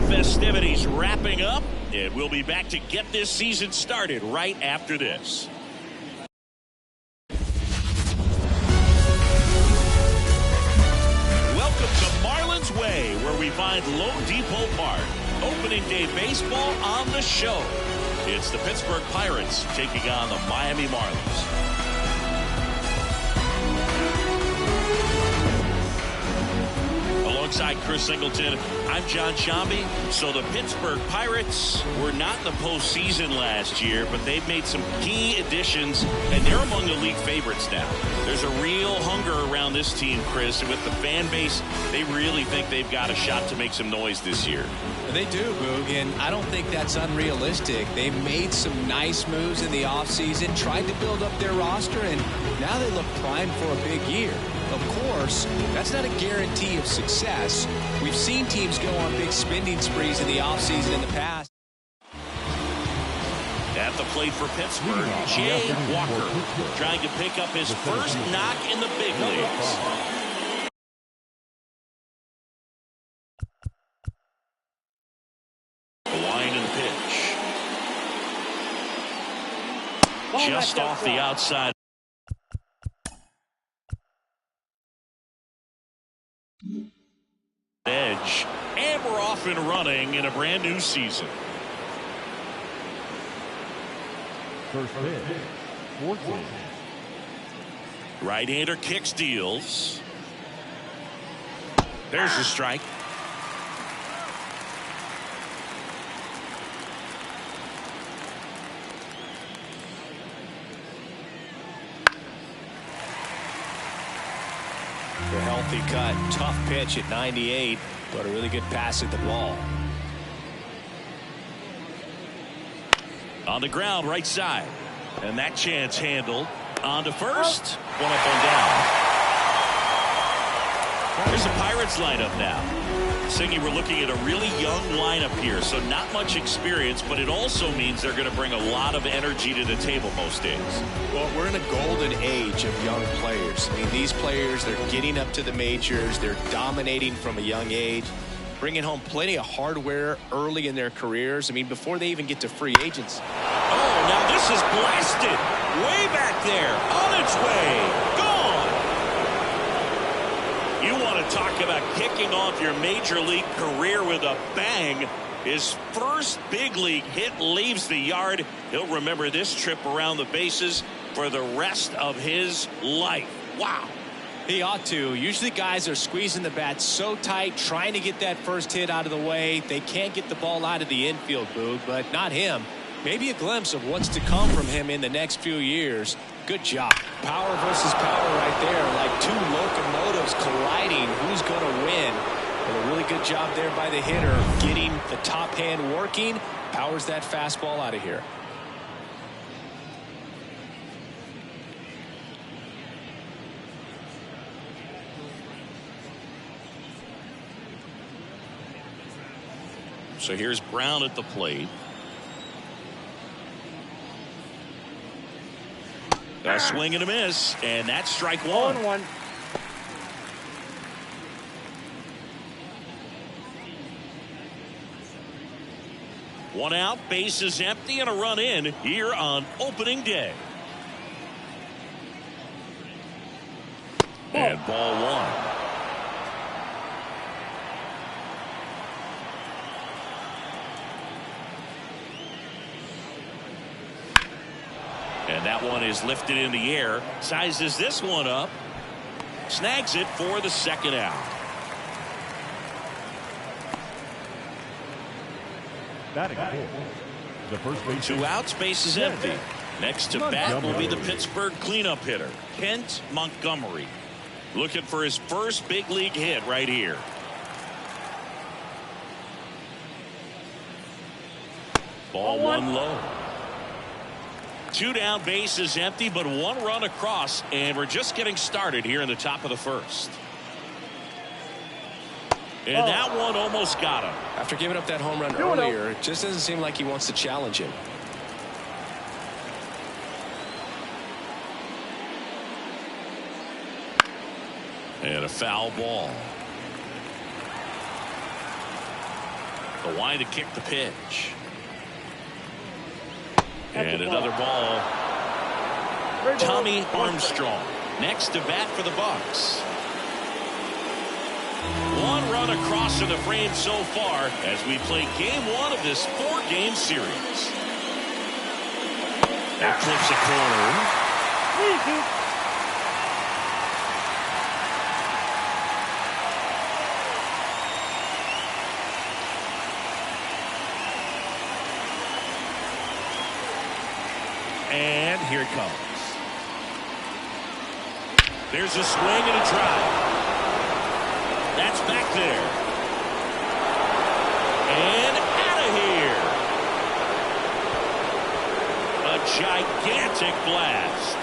Festivities wrapping up, and we'll be back to get this season started right after this. Welcome to Marlins Way, where we find Loan Depot Park. Opening day baseball on the show. It's the Pittsburgh Pirates taking on the Miami Marlins. Alongside Chris Singleton, I'm John Shambi. So the Pittsburgh Pirates were not in the postseason last year, but they've made some key additions, and they're among the league favorites now. There's a real hunger around this team, Chris, and with the fan base, they really think they've got a shot to make some noise this year. They do, Boog, and I don't think that's unrealistic. They've made some nice moves in the offseason, tried to build up their roster, and now they look primed for a big year. Of course, that's not a guarantee of success. We've seen teams go on big spending sprees in the offseason in the past. At the plate for Pittsburgh, Jay Walker trying to pick up his first knock in the big leagues. The line and pitch. Just off the outside. Edge, and we're off and running in a brand new season. First pitch, 14. Right-hander kicks, deals. There's the strike. A healthy cut, tough pitch at 98, but a really good pass at the ball. On the ground, right side. And that chance handled. On to first. One up and down. There's the Pirates lineup now. Singy, we're looking at a really young lineup here, so not much experience, but it also means they're going to bring a lot of energy to the table most days. Well, we're in a golden age of young players. I mean, these players, they're getting up to the majors. They're dominating from a young age, bringing home plenty of hardware early in their careers. I mean, before they even get to free agents. Oh, now this is blasted. Way back there. On its way. Gone. You want to talk about kicking off your major league career with a bang. His first big league hit leaves the yard. He'll remember this trip around the bases for the rest of his life. Wow. He ought to. Usually guys are squeezing the bat so tight, trying to get that first hit out of the way. They can't get the ball out of the infield, Boog, but not him. Maybe a glimpse of what's to come from him in the next few years. Good job. Power versus power right there, like two locomotives colliding. Who's going to win? But a really good job there by the hitter, getting the top hand working. Powers that fastball out of here. So here's Brown at the plate. A swing and a miss, and that's strike one. 0-1. One out, bases empty, and a run in here on opening day. And ball one. And that one is lifted in the air. Sizes this one up. Snags it for the second out. Batting fourth. The first base. Two outs, base is empty. Next to bat will be the Pittsburgh cleanup hitter, Kent Montgomery. Looking for his first big league hit right here. Ball one low. Two down, bases empty, but one run across, and we're just getting started here in the top of the first. And that one almost got him. After giving up that home run earlier, it just doesn't seem like he wants to challenge him. And a foul ball. The line to kick the pitch. And another ball. Tommy Armstrong next to bat for the Bucks. One run across in the frame so far as we play game one of this 4-game series. That clips a corner. And here it comes. There's a swing and a drive. That's back there. And out of here. A gigantic blast.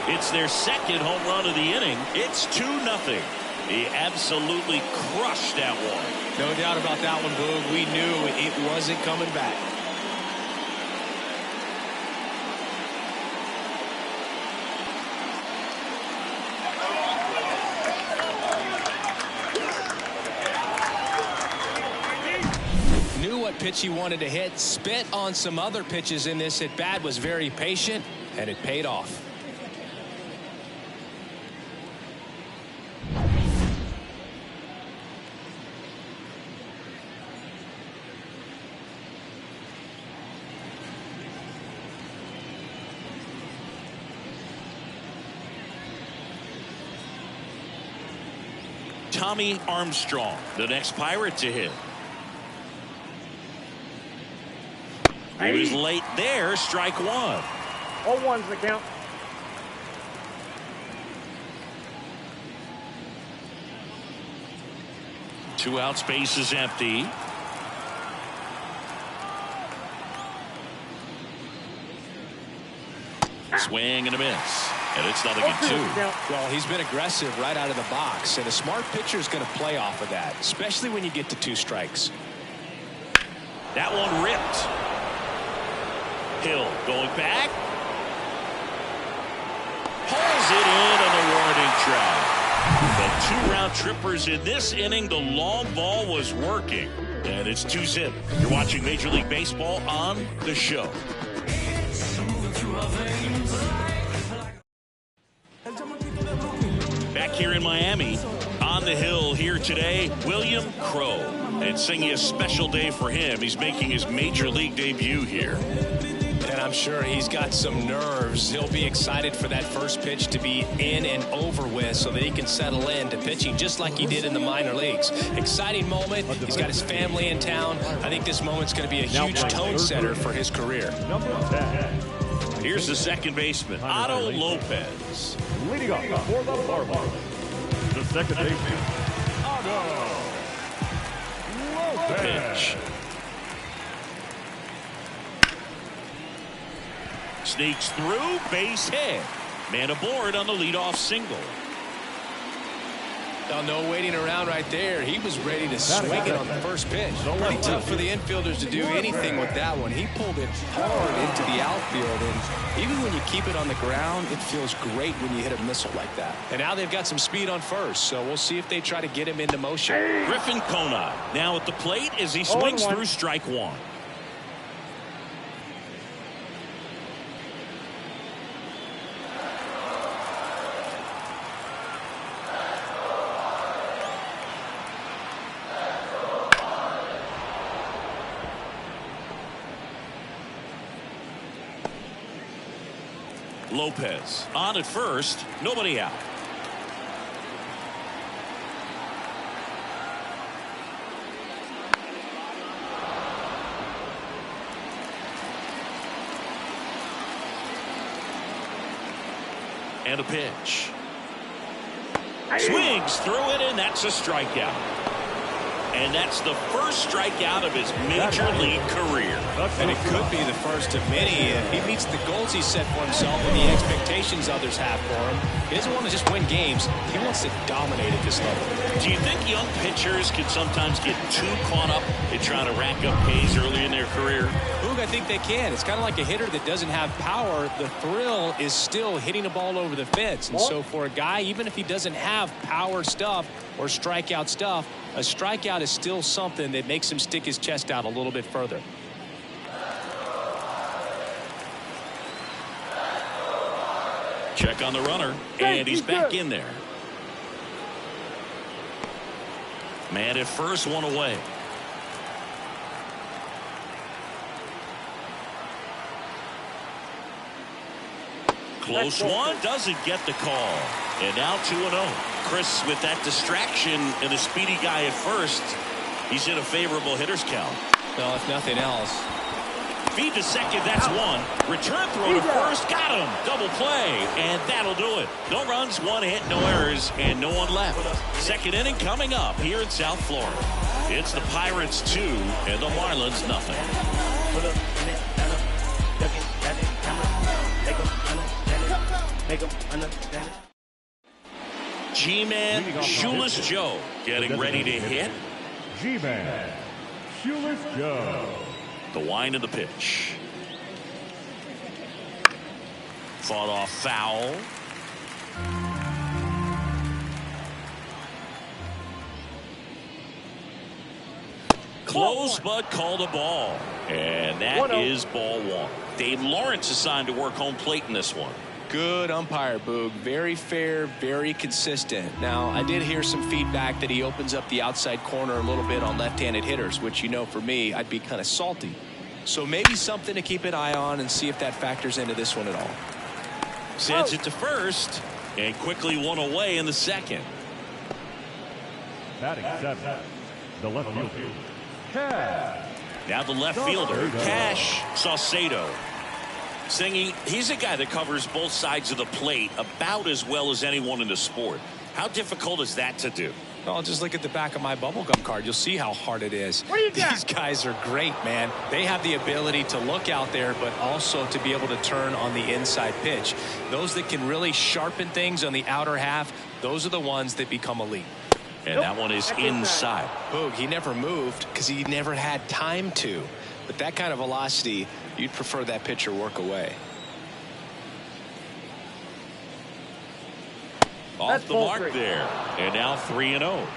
It's their second home run of the inning. It's 2-0. He absolutely crushed that one. No doubt about that one, Boog. We knew it wasn't coming back. Pitch he wanted to hit, spit on some other pitches in this at bat, was very patient, and it paid off. Tommy Armstrong, the next Pirate to hit. He was late there, strike one. 0-1's the count. Two outs, base is empty. Swing and a miss. And it's 0-2. Well, he's been aggressive right out of the box, and a smart pitcher is going to play off of that, especially when you get to 2 strikes. That one ripped. Hill going back. Pulls it in on the warning track. The 2 round trippers in this inning. The long ball was working. And it's 2-0. You're watching Major League Baseball on The Show. Back here in Miami, on the hill here today, William Crowe. And singing a special day for him. He's making his Major League debut here. And I'm sure he's got some nerves. He'll be excited for that first pitch to be in and over with so that he can settle in to pitching just like he did in the minor leagues. Exciting moment. He's got his family in town. I think this moment's going to be a huge tone setter for his career. Here's the second baseman, Otto Lopez. Leading up for the Marlins, the second baseman, Otto Lopez. Pitch. Sneaks through, base hit. Man aboard on the leadoff single. Now, no waiting around right there. He was ready to swing it on the first pitch. Pretty tough for the infielders to do anything with that one. He pulled it hard into the outfield, and even when you keep it on the ground, it feels great when you hit a missile like that. And now they've got some speed on first, so we'll see if they try to get him into motion. Griffin Conine now at the plate as he swings through strike one. Lopez on at first, nobody out. And a pitch. Swings through it, and that's a strikeout. And that's the first strikeout of his major league career. And it could be the first of many. If he meets the goals he set for himself and the expectations others have for him, he doesn't want to just win games. He wants to dominate at this level. Do you think young pitchers can sometimes get too caught up in trying to rack up Ks early in their career? Boog, I think they can. It's kind of like a hitter that doesn't have power. The thrill is still hitting a ball over the fence. And so for a guy, even if he doesn't have power stuff or strikeout stuff, a strikeout is still something that makes him stick his chest out a little bit further. Check on the runner, and he's back in there. Man at first, one away. Close one, doesn't get the call. And now 2-0. Chris, with that distraction and a speedy guy at first, he's in a favorable hitter's count. Well, if nothing else. Feed to second, that's one. Return throw to first, got him. Double play, and that'll do it. No runs, one hit, no errors, and no one left. Second inning coming up here in South Florida. It's the Pirates 2 and the Marlins nothing. G-Man Shoeless Joe getting ready to hit. G-Man Shoeless Joe. The wind of the pitch. Fought off foul. Close, but called a ball. And that is ball one. Dave Lawrence assigned to work home plate in this one. Good umpire, Boog. Very fair, very consistent. Now, I did hear some feedback that he opens up the outside corner a little bit on left-handed hitters, which, you know, for me, I'd be kind of salty. So maybe something to keep an eye on and see if that factors into this one at all. Sends it to first, and quickly one away in the second. Batting seven, the left fielder, Cash. Now the left fielder, Cash Saucedo. Singing, he's a guy that covers both sides of the plate about as well as anyone in the sport. How difficult is that to do? Well, just look at the back of my bubblegum card. You'll see how hard it is. These guys are great, man. They have the ability to look out there, but also to be able to turn on the inside pitch. Those that can really sharpen things on the outer half, those are the ones that become elite. And that one is inside. Boog, he never moved because he never had time to. But that kind of velocity, you'd prefer that pitcher work away. Off the mark there. And now 3-0.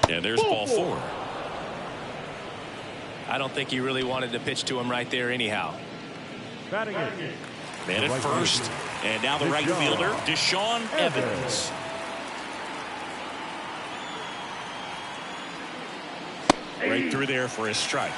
And there's ball four. I don't think he really wanted to pitch to him right there anyhow. Batting eight. Man at first. And now the right fielder, Deshaun Evans. Right through there for a strike.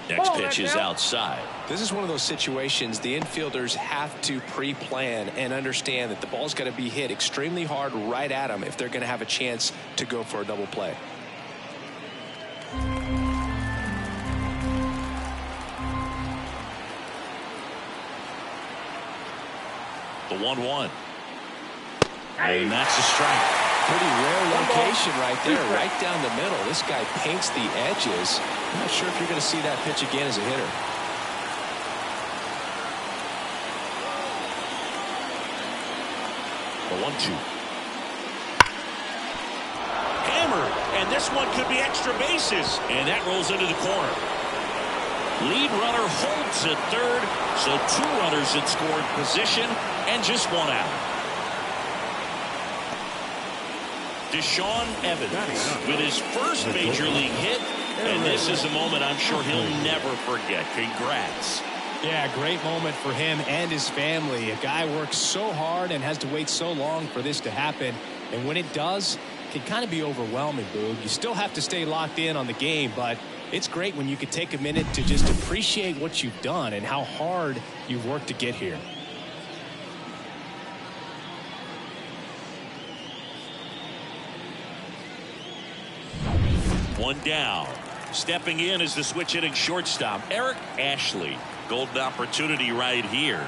Next pitch is outside. This is one of those situations the infielders have to pre-plan and understand that the ball's got to be hit extremely hard right at them if they're going to have a chance to go for a double play. The 1-1. And that's a strike. Pretty rare location right there, right down the middle. This guy paints the edges. I'm not sure if you're going to see that pitch again as a hitter. The 1-2. Hammered, and this one could be extra bases. And that rolls into the corner. Lead runner holds at third, so two runners in scoring position and just one out. Deshaun Evans with his first major league hit, and this is a moment I'm sure he'll never forget. Congrats. Yeah, great moment for him and his family. A guy works so hard and has to wait so long for this to happen, and when it does, it can kind of be overwhelming, Boog. You still have to stay locked in on the game, but it's great when you can take a minute to just appreciate what you've done and how hard you've worked to get here. One down. Stepping in is the switch hitting shortstop, Eric Ashley. Golden opportunity right here.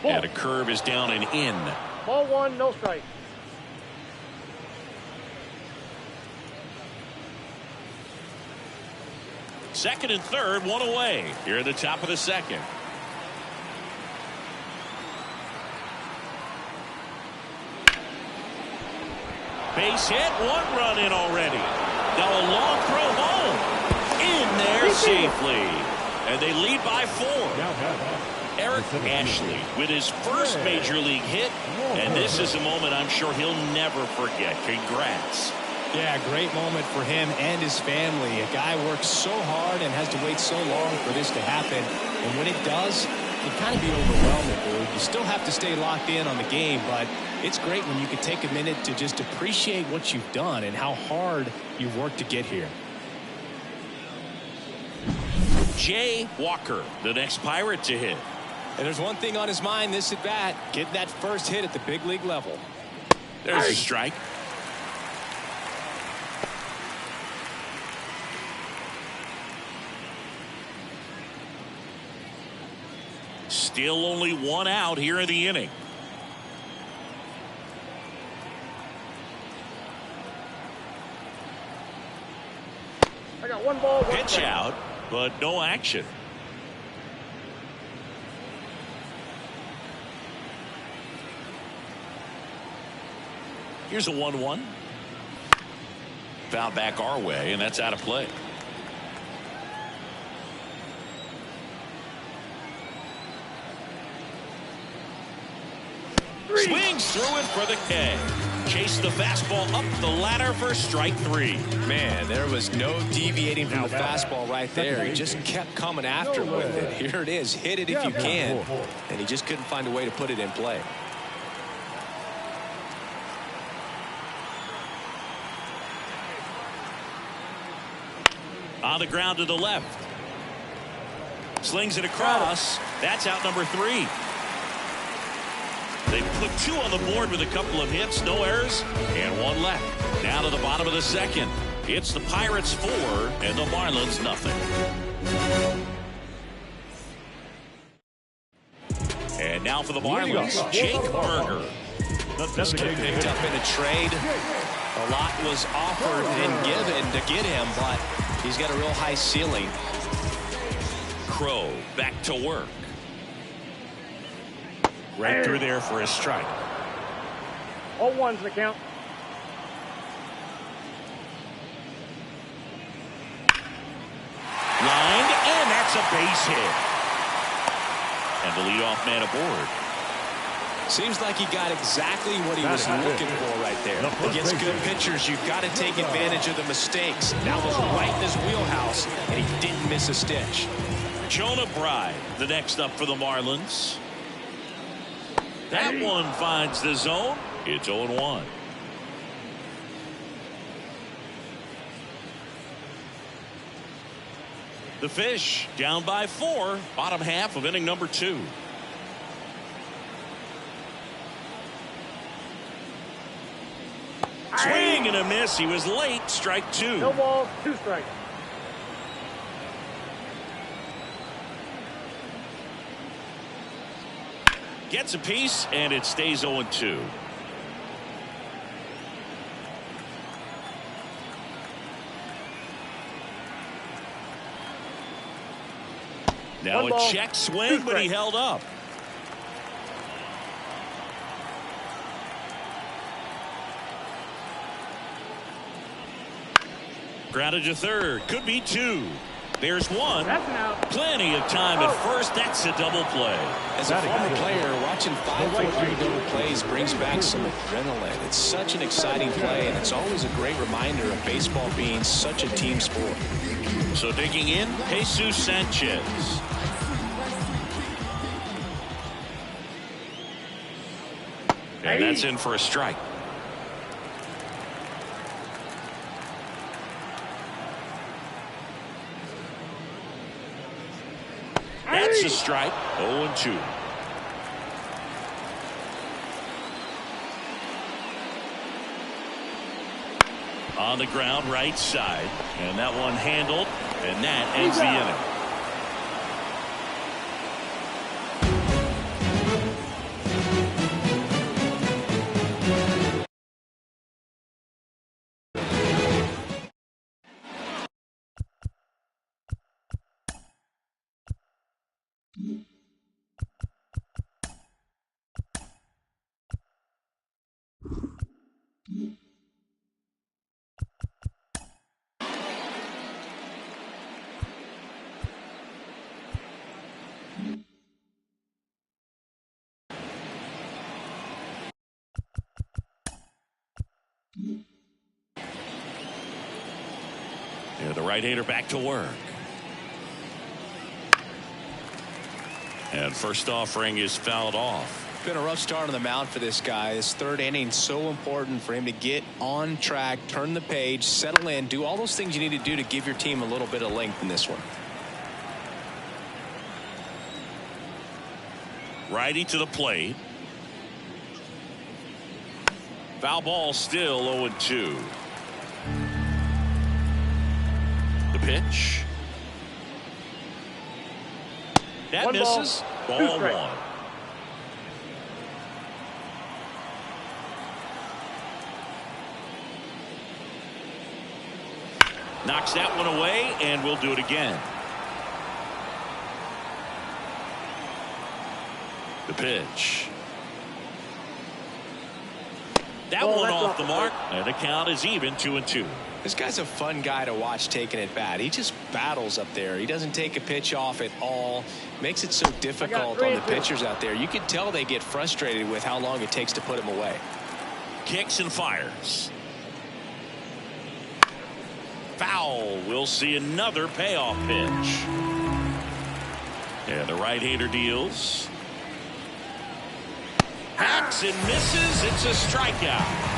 And a curve is down and in. Ball one, no strike. Second and third, one away. Here at the top of the second. Base hit, one run in already. Now a long throw home. In there safely. And they lead by 4. Eric Ashley with his first major league hit. And this is a moment I'm sure he'll never forget. Congrats. Yeah, great moment for him and his family. A guy works so hard and has to wait so long for this to happen. And when it does, it can kind of be overwhelming, dude. You still have to stay locked in on the game, but it's great when you can take a minute to just appreciate what you've done and how hard you've worked to get here. Jay Walker, the next Pirate to hit. And there's one thing on his mind this at bat, getting that first hit at the big league level. There's a strike. Still only one out here in the inning. I got one ball, one Pitch strike. out, but no action. Here's a 1-1. Foul back our way, and that's out of play. Swings through it for the K. Chase the fastball up the ladder for strike 3. Man, there was no deviating from the fastball right there. He just kept coming after with it. Here it is. Hit it if you can. And he just couldn't find a way to put it in play. On the ground to the left. Slings it across. That's out number 3. They put 2 on the board with a couple of hits, no errors, and 1 left. Now to the bottom of the second. It's the Pirates 4 and the Marlins nothing. And now for the Marlins, Jake Berger. This kid picked up in a trade. A lot was offered and given to get him, but he's got a real high ceiling. Crow back to work. Right through there for a strike. All ones in the count. Lined, and that's a base hit. And the leadoff man aboard. Seems like he got exactly what he was looking for right there. Against good pitchers, you've got to take advantage of the mistakes. That was right in his wheelhouse, and he didn't miss a stitch. Jonah Bride, the next up for the Marlins. That one finds the zone. It's 0-1. The Fish down by 4. Bottom half of inning number 2. Swing and a miss. He was late. Strike 2. No balls, 2 strikes. Gets a piece, and it stays 0-2. Now a check swing, but he held up. Grounded to third. Could be 2. There's 1. That's an out. Plenty of time at first. That's a double play. As a former player, watching 5-4-3 double plays brings back some adrenaline. It's such an exciting play, and it's always a great reminder of baseball being such a team sport. So digging in, Jesus Sanchez. And that's in for a strike. That's a strike. 0-2. On the ground, right side. And that one handled. And that ends the inning. Yeah, the right-hander back to work. And first offering is fouled off. Been a rough start on the mound for this guy. This third inning so important for him to get on track, turn the page, settle in, do all those things you need to do to give your team a little bit of length in this one. Righty to the plate. Foul ball, still 0-2. The pitch. That One misses. Ball one. Knocks that one away, and we'll do it again. The pitch. That one off the mark, and the count is even 2-2. This guy's a fun guy to watch taking at bat. He just battles up there. He doesn't take a pitch off at all. Makes it so difficult on the pitchers out there. You can tell they get frustrated with how long it takes to put him away. Kicks and fires. Foul. We'll see another payoff pitch. And the right-hander deals. Hacks and misses. It's a strikeout.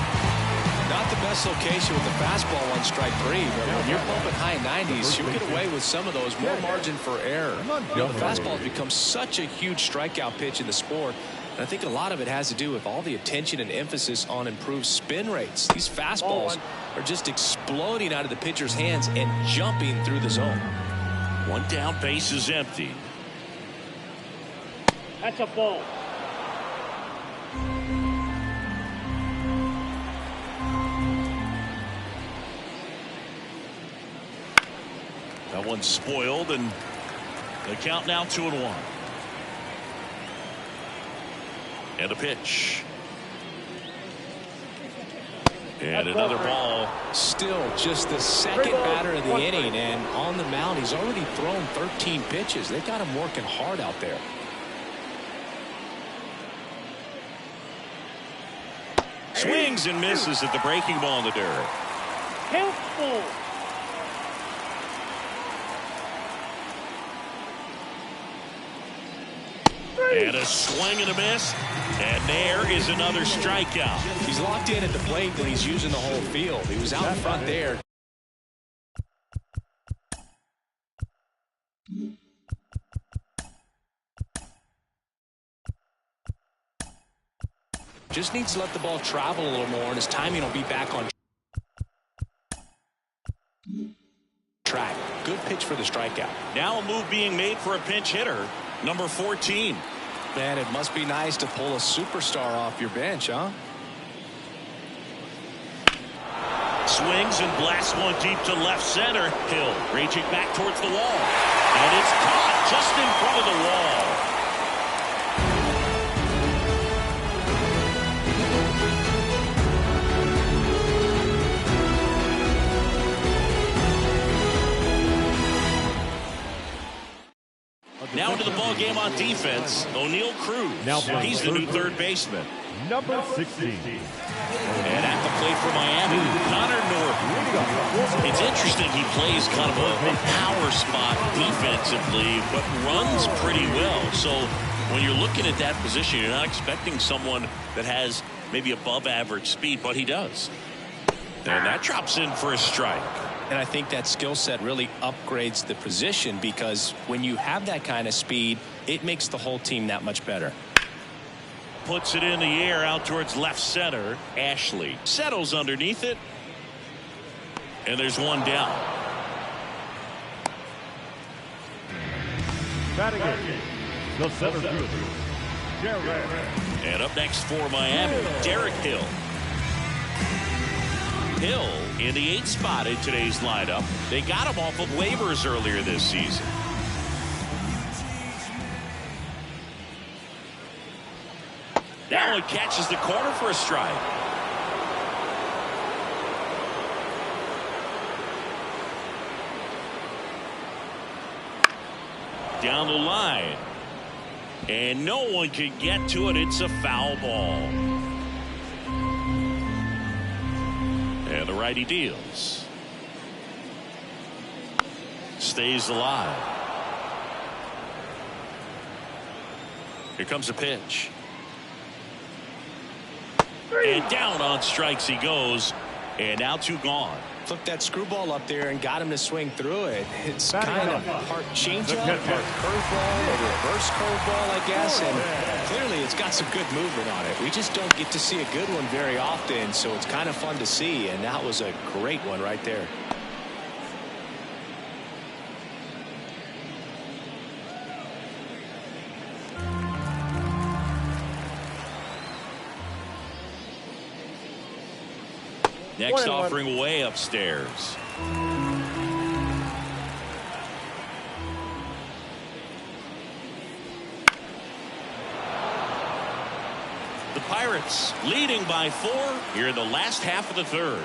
Not the best location with the fastball on strike 3, but when you're pumping high 90s, you'll get away with some of those. More margin for error. You know, the fastball has become such a huge strikeout pitch in the sport. And I think a lot of it has to do with all the attention and emphasis on improved spin rates. These fastballs are just exploding out of the pitcher's hands and jumping through the zone. One down, base is empty. That's a ball. That one's spoiled, and the count now 2-1. And a pitch. And another ball. Still just the second batter of the inning, and on the mound he's already thrown 13 pitches. They've got him working hard out there. Swings and misses at the breaking ball in the dirt. Helpful. And a swing and a miss. And there is another strikeout. He's locked in at the plate when he's using the whole field. He was out in front there. Just needs to let the ball travel a little more, and his timing will be back on track. Good pitch for the strikeout. Now a move being made for a pinch hitter, number 14. Man, it must be nice to pull a superstar off your bench, huh? Swings and blasts one deep to left center. Hill reaching back towards the wall. And it's caught just in front of the wall. Now into the ball game on defense, O'Neal Cruz. He's the new third baseman. Number 16. And at the plate for Miami, Connor Norton. It's interesting, he plays kind of a power spot defensively, but runs pretty well. So when you're looking at that position, you're not expecting someone that has maybe above average speed, but he does. And that drops in for a strike. And I think that skill set really upgrades the position, because when you have that kind of speed, it makes the whole team that much better. Puts it in the air out towards left center. Ashley settles underneath it. And there's one down. Batting in, the center fielder, Derek. And up next for Miami, Derek Hill. Hill in the 8th spot in today's lineup. They got him off of waivers earlier this season. That one catches the corner for a strike. Down the line. And no one can get to it. It's a foul ball. And the righty deals. Stays alive. Here comes a pitch. And down on strikes he goes. And now 2 gone. Took that screwball up there and got him to swing through it. It's kind of part changeup, part curveball, or reverse curveball, I guess. And clearly it's got some good movement on it. We just don't get to see a good one very often, so it's kind of fun to see. And that was a great one right there. Next offering way upstairs. The Pirates leading by 4 here in the last half of the 3rd.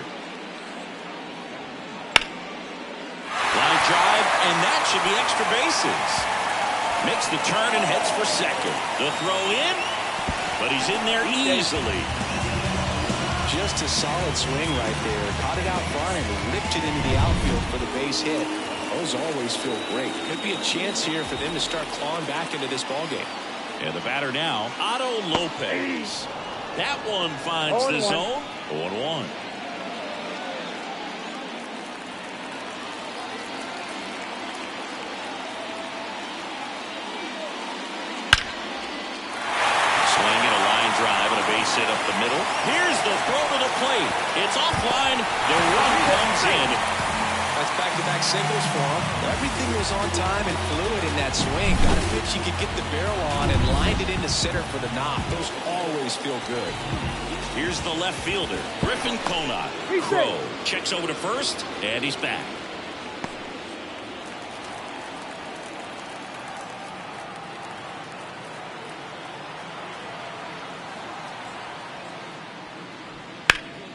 Line drive, and that should be extra bases. Makes the turn and heads for second. The throw in, but he's in there easily. Just a solid swing right there. Caught it out front and ripped it into the outfield for the base hit. Those always feel great. Could be a chance here for them to start clawing back into this ballgame. And the batter now, Otto Lopez. That one finds the zone. 0-1. Drive and a base hit up the middle. Here's the throw to the plate. It's offline. The run comes in. That's back-to-back singles for him. Everything was on time and fluid in that swing. Got a pitch you could get the barrel on and lined it into center for the knock. Those always feel good. Here's the left fielder, Griffin Conant. Crow checks over to first, and he's back.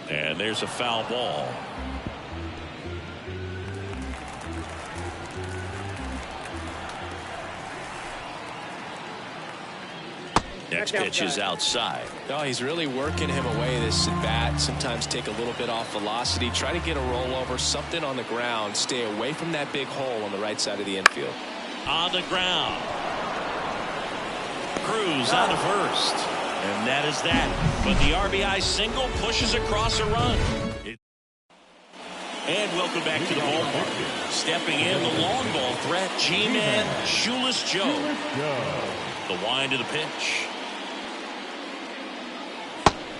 And there's a foul ball. Next pitch is outside. Oh, he's really working him away this at bat. Sometimes take a little bit off velocity. Try to get a rollover, something on the ground. Stay away from that big hole on the right side of the infield. On the ground. Cruz on to first. And that is that. But the RBI single pushes across a run. And welcome back to the ballpark. Stepping in, the long ball threat, G-Man, Shoeless Joe. The wind of the pitch.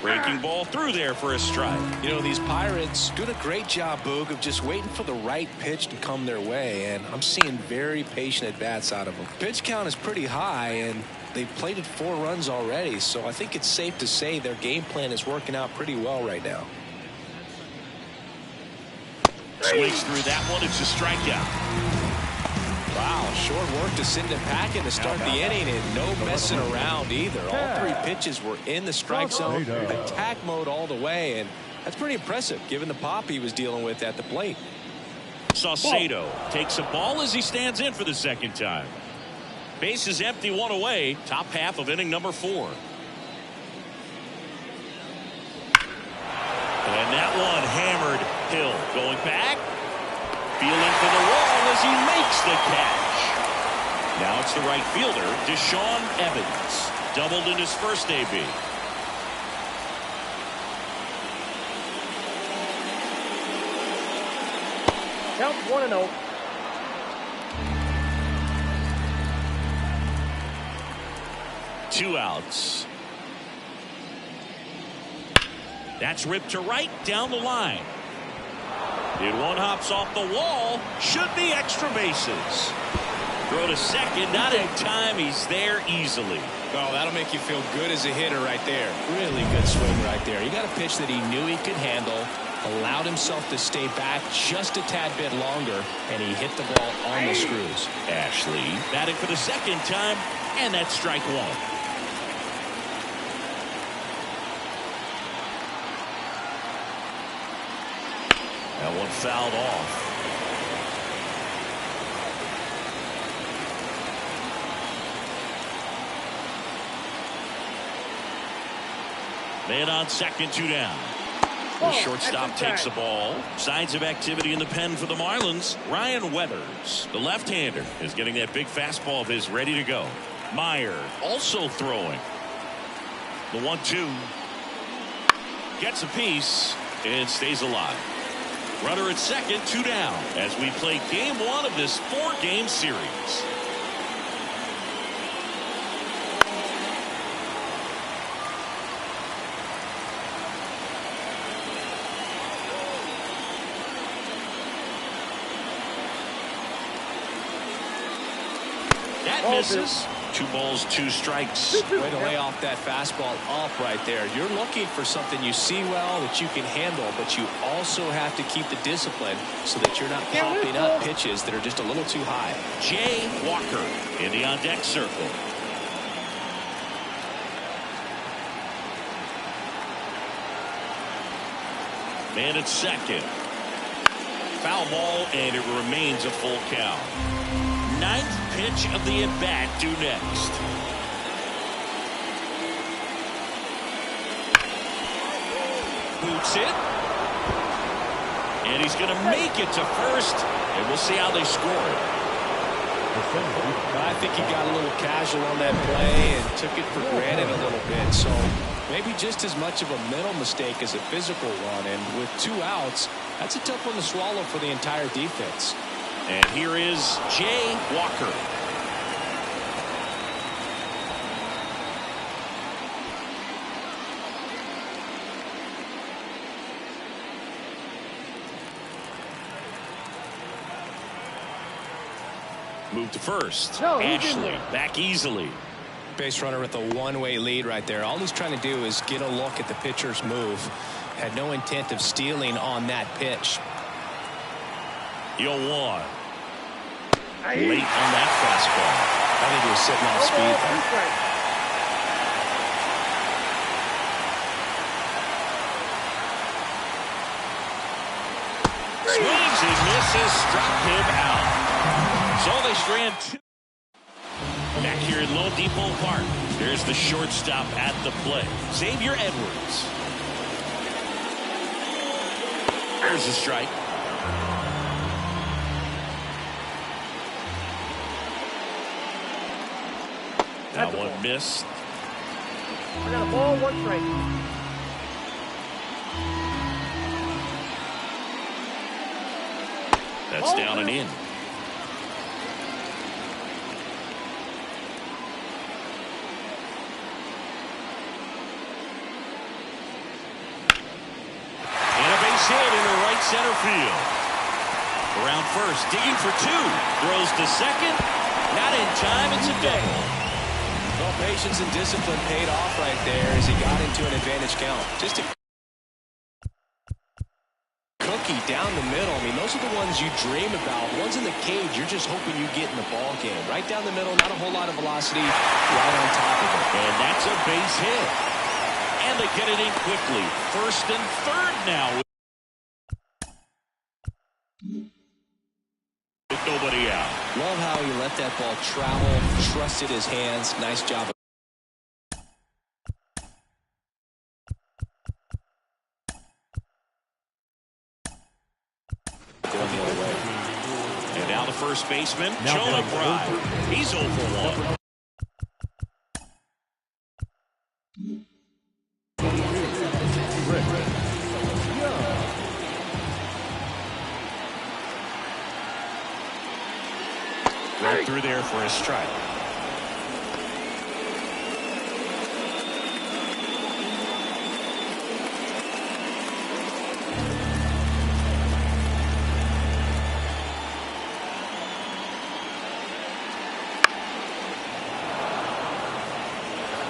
Breaking ball through there for a strike. You know, these Pirates doing a great job, Boog, of just waiting for the right pitch to come their way. And I'm seeing very patient at-bats out of them. Pitch count is pretty high, and they've plated 4 runs already, so I think it's safe to say their game plan is working out pretty well right now. Swings through that one. It's a strikeout. Wow, short work to send him packing to start the inning, and no messing around either. All 3 pitches were in the strike zone, attack mode all the way, and that's pretty impressive given the pop he was dealing with at the plate. Saucedo takes a ball as he stands in for the second time. Base is empty, 1 away. Top half of inning number 4. And that one hammered. Hill going back. Feeling for the wall as he makes the catch. Now it's the right fielder, Deshaun Evans. Doubled in his first AB. Count 1-0. Two outs. That's ripped to right down the line. And one hops off the wall. Should be extra bases. Throw to second, not in time. He's there easily. Oh, that'll make you feel good as a hitter right there. Really good swing right there. He got a pitch that he knew he could handle, allowed himself to stay back just a tad bit longer, and he hit the ball on the screws. Ashley batting for the second time, and that's strike one. That one fouled off. Man on second, 2 down. The shortstop takes the ball. Signs of activity in the pen for the Marlins. Ryan Weathers, the left-hander, is getting that big fastball of his ready to go. Meyer also throwing. The 1-2. Gets a piece and stays alive. Runner at second, 2 down as we play game 1 of this 4-game series. That misses. 2 balls, 2 strikes. Way to lay off that fastball up right there. You're looking for something you see well that you can handle, but you also have to keep the discipline so that you're not popping up pitches that are just a little too high. Jay Walker in the on-deck circle. Man at second. Foul ball, and it remains a full count. 9th pitch of the at-bat due next. Boots it. And he's going to make it to first. And we'll see how they score it. I think he got a little casual on that play and took it for granted a little bit. So maybe just as much of a mental mistake as a physical one. And with 2 outs, that's a tough one to swallow for the entire defense. And here is Jay Walker. Move to first. Ashley back easily. Base runner with a one-way lead right there. All he's trying to do is get a look at the pitcher's move. Had no intent of stealing on that pitch. 0-1. Late on that fastball. I think he was sitting off speed there. Swings and misses, struck him out. So they strand 2. Back here in Lone Depot Park, there's the shortstop at the plate, Xavier Edwards. There's a strike. That one missed. We got a ball, 1 strike. That's down and in. And a base hit into right center field. Around first, digging for 2. Throws to second. Not in time. It's a double. Well, patience and discipline paid off right there as he got into an advantage count. Just a cookie down the middle. I mean, those are the ones you dream about. Ones in the cage, you're just hoping you get in the ball game. Right down the middle, not a whole lot of velocity, right on top of it. And that's a base hit. And they get it in quickly. First and third now. With nobody out. Love how he let that ball travel, trusted his hands. Nice job. Going the other way. And now the first baseman, Joe McBride. He's 0 for 1. Right through there for a strike.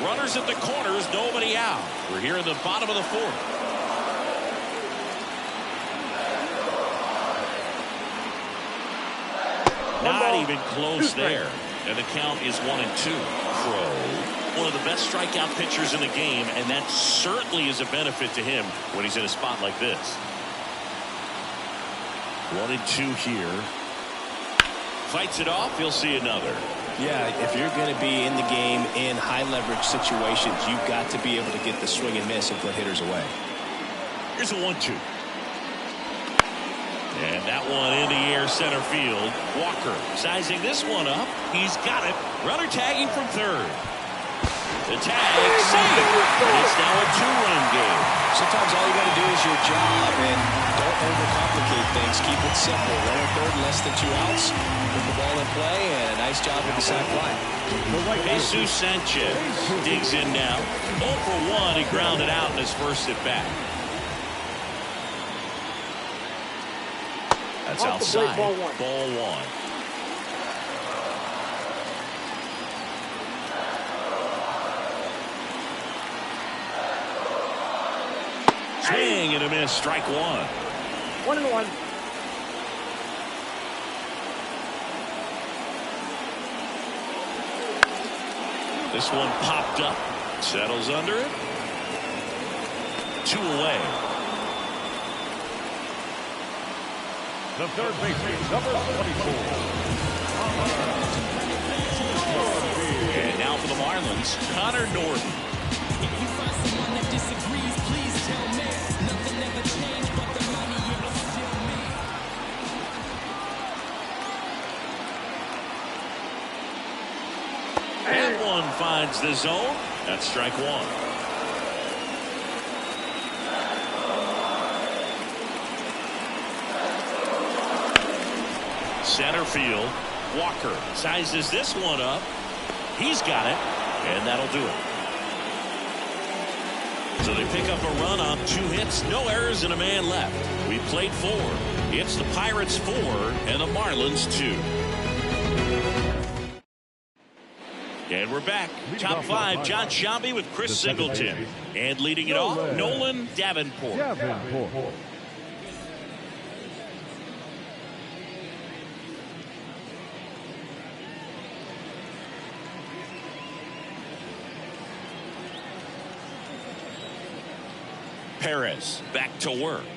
Runners at the corners, nobody out. We're here in the bottom of the fourth. Not even close there. And the count is 1-2. Crow, one of the best strikeout pitchers in the game, and that certainly is a benefit to him when he's in a spot like this. 1-2 here. Fights it off. He'll see another. Yeah, if you're going to be in the game in high leverage situations, you've got to be able to get the swing and miss and put hitters away. Here's a 1-2. And that one in the air center field. Walker sizing this one up. He's got it. Runner tagging from third. The tag saved. It's now a 2-run game. Sometimes all you got to do is your job and don't overcomplicate things. Keep it simple. Runner third, less than 2 outs. Put the ball in play, and a nice job with the sac fly. Jesus Sanchez digs in now. 0 for 1. He grounded out in his first at bat. That's outside. Ball one. Swing and a miss. Strike one. 1-1. This one popped up. Settles under it. 2 away. The third baseman, number 24. And now for the Marlins, Connor Norton. If you find someone that disagrees, please tell me. Nothing ever changed but the money, it was still me. That one finds the zone. That's strike one. Center field. Walker sizes this one up. He's got it, and that'll do it. So they pick up a run on 2 hits, no errors, and a man left. We played 4. It's the Pirates 4 and the Marlins 2. And we're back. Top 5, John Shambi with Chris Singleton. And leading it off, Nolan Davenport. Perez back to work.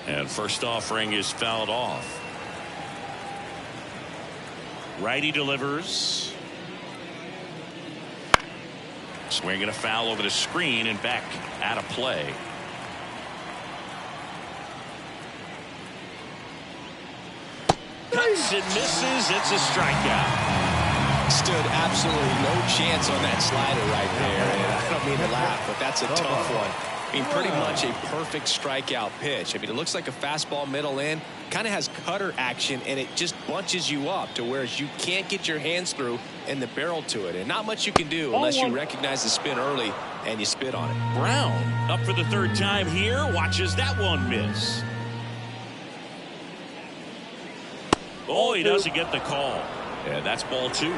And first offering is fouled off. Righty delivers. Swinging a foul over the screen and back out of play. Cuts and misses. It's a strikeout. Stood absolutely no chance on that slider right there. And I don't mean to laugh, but that's a tough one. I mean, pretty much a perfect strikeout pitch. I mean, it looks like a fastball middle in. Kind of has cutter action, and it just bunches you up to where you can't get your hands through and the barrel to it. And not much you can do unless you recognize the spin early and you spit on it. Brown up for the 3rd time here. Watches that one miss. Oh, he doesn't get the call. And that's ball 2.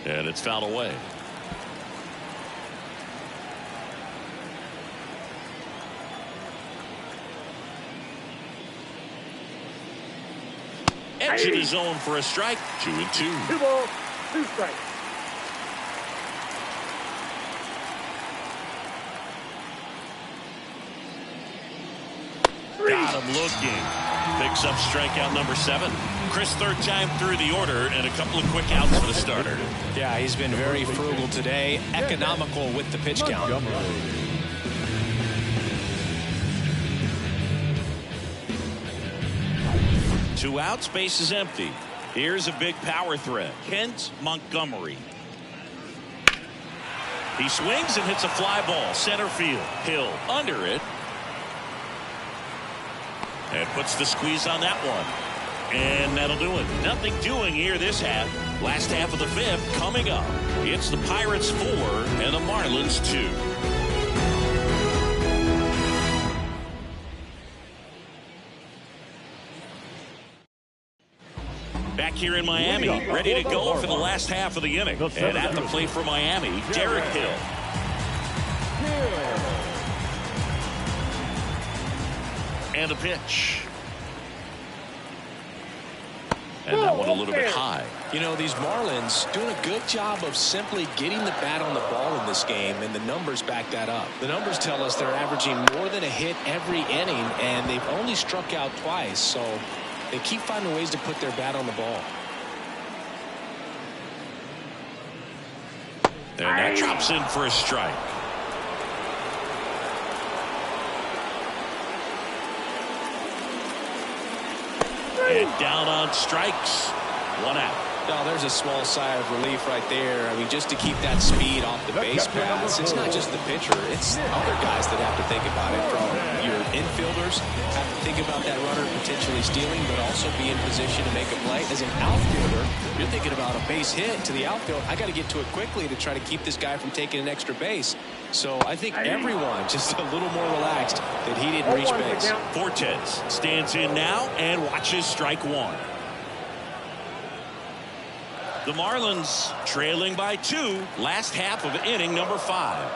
And it's fouled away. Edge of the zone for a strike. 2-2. 2 balls, 2 strikes. Got him looking. Picks up strikeout number 7. Chris, 3rd time through the order, and a couple of quick outs for the starter. Yeah, he's been very frugal today. Economical with the pitch count. 2 outs, base is empty. Here's a big power threat. Kent Montgomery. He swings and hits a fly ball. Center field. Hill under it. And puts the squeeze on that one. And that'll do it. Nothing doing here this half. Last half of the 5th coming up. It's the Pirates 4 and the Marlins 2. back here in Miami, ready to go for the last half of the inning. And at the plate for Miami, Derek Hill. And the pitch. And that one a little bit high. You know, these Marlins doing a good job of simply getting the bat on the ball in this game, and the numbers back that up. The numbers tell us they're averaging more than a hit every inning, and they've only struck out twice, so they keep finding ways to put their bat on the ball. And that drops in for a strike. And down on strikes. 1 out. Now, there's a small sigh of relief right there. I mean, just to keep that speed off the base paths. It's not just the pitcher. It's other guys that have to think about it. From your infielders have to think about that runner potentially stealing, but also be in position to make a play. As an outfielder, you're thinking about a base hit to the outfield. I got to get to it quickly to try to keep this guy from taking an extra base. So I think everyone just a little more relaxed that he didn't reach base. Fortes stands in now and watches strike 1. The Marlins trailing by 2, last half of inning number 5.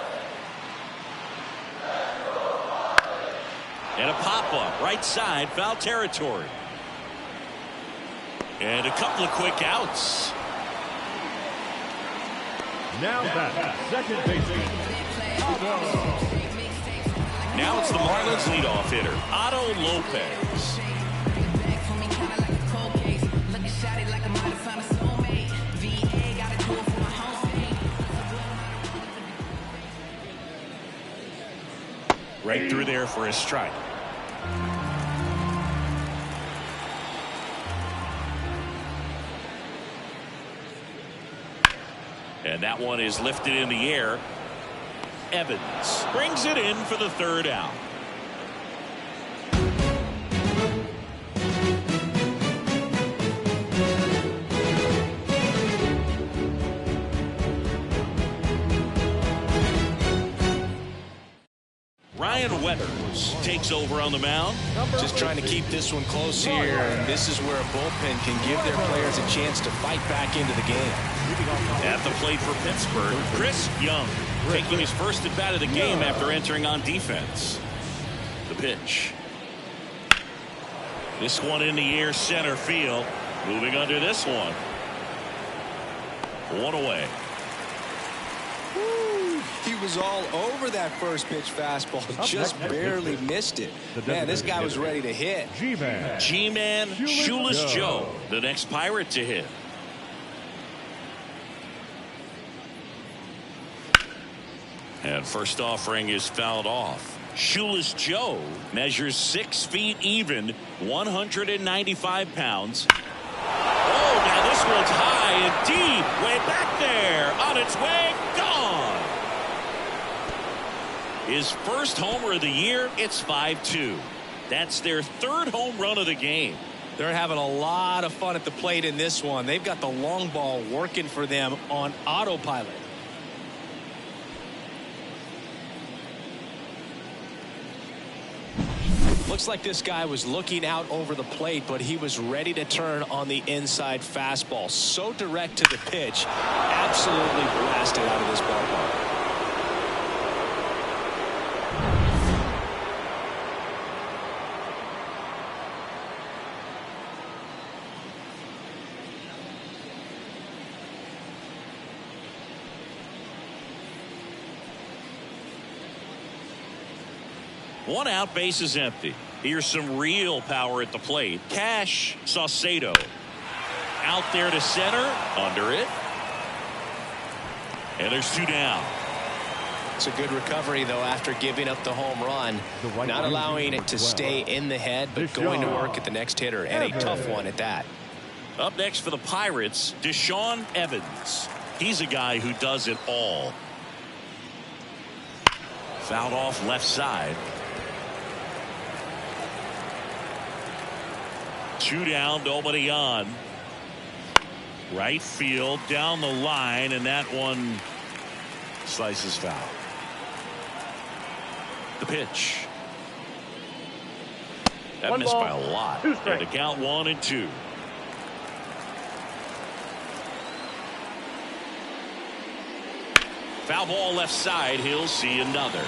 And a pop-up right side, foul territory. And a couple of quick outs. Now back, second baseman. Now it's the Marlins leadoff hitter, Otto Lopez. Right through there for a strike. And that one is lifted in the air. Evans brings it in for the 3rd out. Ryan Weathers takes over on the mound. Just trying to keep this one close here, and this is where a bullpen can give their players a chance to fight back into the game. At the plate for Pittsburgh, Chris Young taking his first at bat of the game after entering on defense. The pitch. This one in the air, center field. Moving under this one. 1 away. He was all over that first pitch fastball, just barely missed it. Man, this guy was ready to hit. G-Man, Shoeless Joe, the next Pirate to hit. And first offering is fouled off. Shoeless Joe measures 6 feet even, 195 pounds. Oh, now this one's high and deep, way back there, on its way, gone. His first homer of the year, it's 5-2. That's their 3rd home run of the game. They're having a lot of fun at the plate in this one. They've got the long ball working for them on autopilot. Looks like this guy was looking out over the plate, but he was ready to turn on the inside fastball. So direct to the pitch. Absolutely blasted out of this ballpark. One out, base is empty. Here's some real power at the plate. Cash Saucedo. Out there to center. Under it. And there's 2 down. It's a good recovery, though, after giving up the home run. Not allowing it to stay in the head, but going to work at the next hitter. And a tough one at that. Up next for the Pirates, Deshaun Evans. He's a guy who does it all. Fouled off left side. 2 down, nobody on. Right field, down the line, and that one slices foul. The pitch. That missed by a lot. And to count 1-2. Foul ball left side. He'll see another.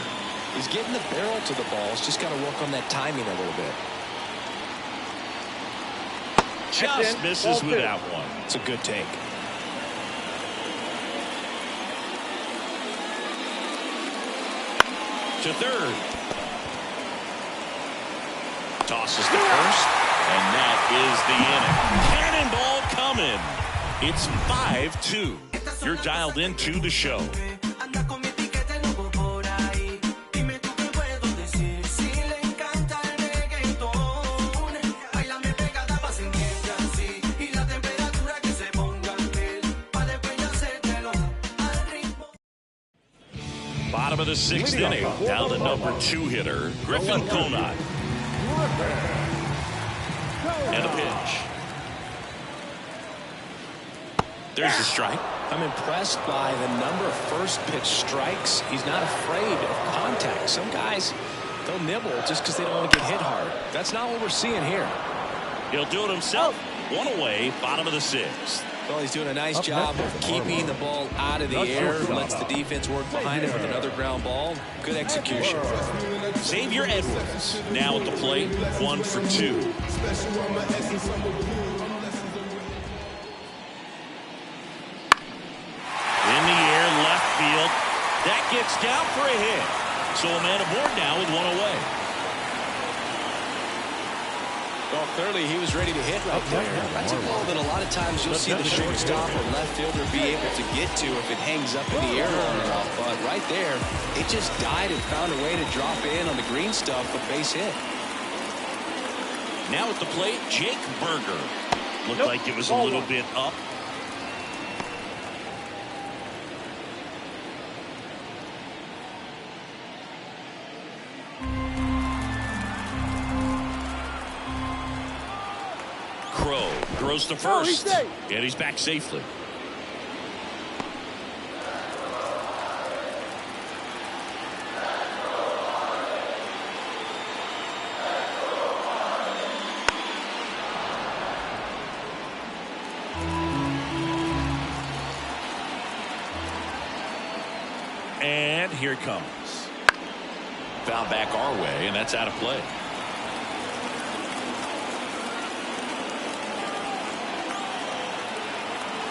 He's getting the barrel to the ball. He's just got to work on that timing a little bit. Just misses with that one. It's a good take. To third. Tosses to first. And that is the inning. Cannonball coming. It's 5-2. You're dialed into the show. Bottom of the sixth inning. Down the number 2 hitter, Griffin Conant. And a pitch. There's the strike. I'm impressed by the number of first pitch strikes. He's not afraid of contact. Some guys, they'll nibble just because they don't want to get hit hard. That's not what we're seeing here. He'll do it himself. One away, bottom of the sixth. Well, he's doing a nice job of keeping the ball out of the air. Lets the defense work behind him with another ground ball. Good execution. Xavier Edwards now at the plate. 1 for 2. In the air, left field. That gets down for a hit. So a man aboard now with 1 away. Well, clearly he was ready to hit right there. That's a ball that a lot of times you'll see the shortstop or left fielder be able to get to if it hangs up in the air long enough. But right there, it just died and found a way to drop in on the green stuff for base hit. Now at the plate, Jake Berger. Looked like it was a little bit up. Crow throws to first, and he's back safely. And here it comes. Foul back our way, and that's out of play.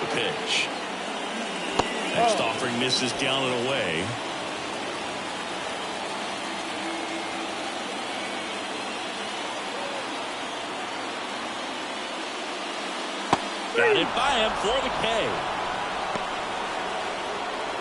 The pitch. Next offering misses down and away. Got it by him for the K.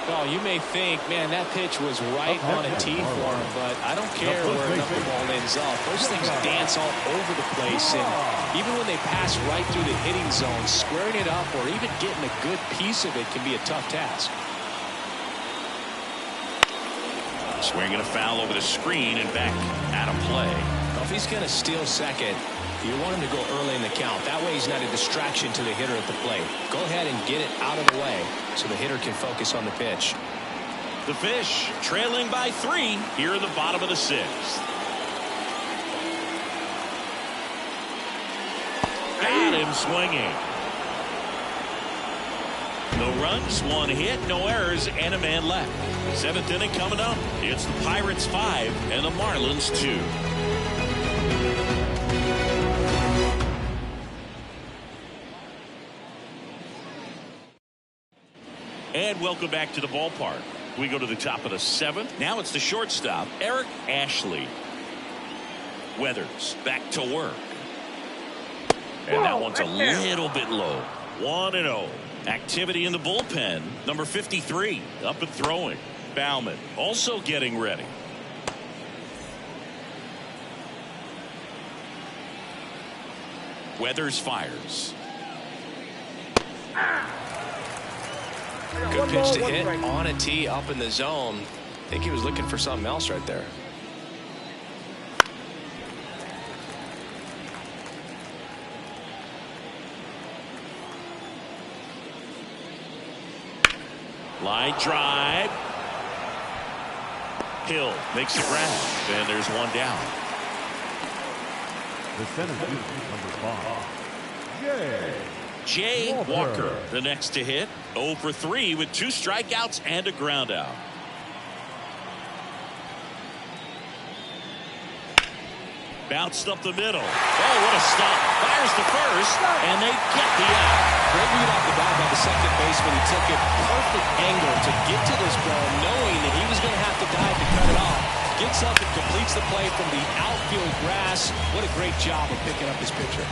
Well, you may think, man, that pitch was right on a tee for him, but I don't care where a knuckleball ends up. Those things dance all over the place, and even when they pass right through the hitting zone, squaring it up or even getting a good piece of it can be a tough task. Swinging a foul over the screen and back out of play. Well, if he's going to steal second, you want him to go early in the count. That way he's not a distraction to the hitter at the plate. Go ahead and get it out of the way so the hitter can focus on the pitch. The Fish trailing by 3 here in the bottom of the sixth. Got him swinging. No runs, 1 hit, no errors, and a man left. 7th inning coming up. It's the Pirates 5 and the Marlins 2. And welcome back to the ballpark. We go to the top of the 7th. Now it's the shortstop, Eric Ashley. Weathers back to work. And that one's a little bit low. 1-0. Activity in the bullpen. Number 53 up and throwing. Bauman also getting ready. Weathers fires. Good pitch to hit on a tee up in the zone. I think he was looking for something else right there. Line drive. Hill makes the grab, and there's 1 down. The center fielder, number 5, Jay Jay Walker, the next to hit. 0 for 3 with 2 strikeouts and a ground out. Bounced up the middle. Oh, what a stop. Fires to first, and they get the out. Great read off the bat by the second baseman. He took a perfect angle to get to this ball, knowing that he was going to have to dive to cut it off. Gets up and completes the play from the outfield grass. What a great job of picking up his pitcher.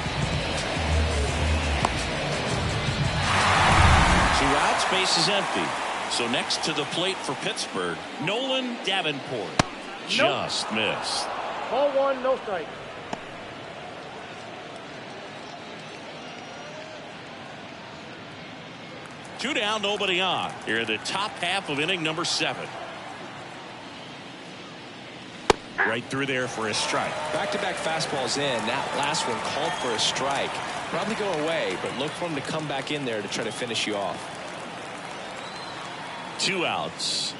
2 outs, base is empty. So next to the plate for Pittsburgh, Nolan Davenport. Just missed. Ball 1, no strike. Two down, nobody on. Here in the top half of inning number 7. Right through there for a strike. Back-to-back fastballs in. That last one called for a strike. Probably go away, but look for him to come back in there to try to finish you off. 2 outs.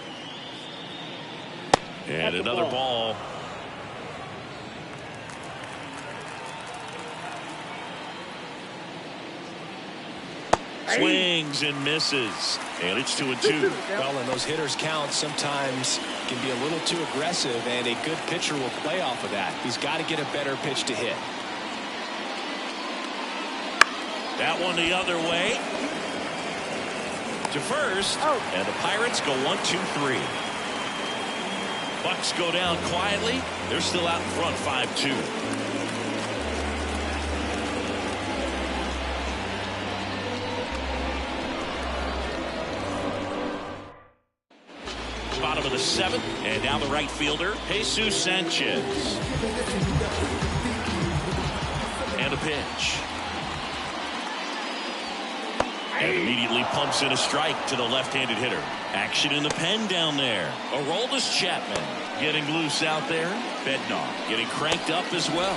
And another ball. Swings and misses. And it's 2-2. Well, and those hitters count sometimes can be a little too aggressive, and a good pitcher will play off of that. He's got to get a better pitch to hit. That one the other way. To first. And the Pirates go 1-2-3. Bucks go down quietly. They're still out in front 5-2. Bottom of the 7th, and now the right fielder, Jesus Sanchez. And a pitch. And immediately pumps in a strike to the left-handed hitter. Action in the pen down there. Aroldis Chapman getting loose out there. Bednar getting cranked up as well.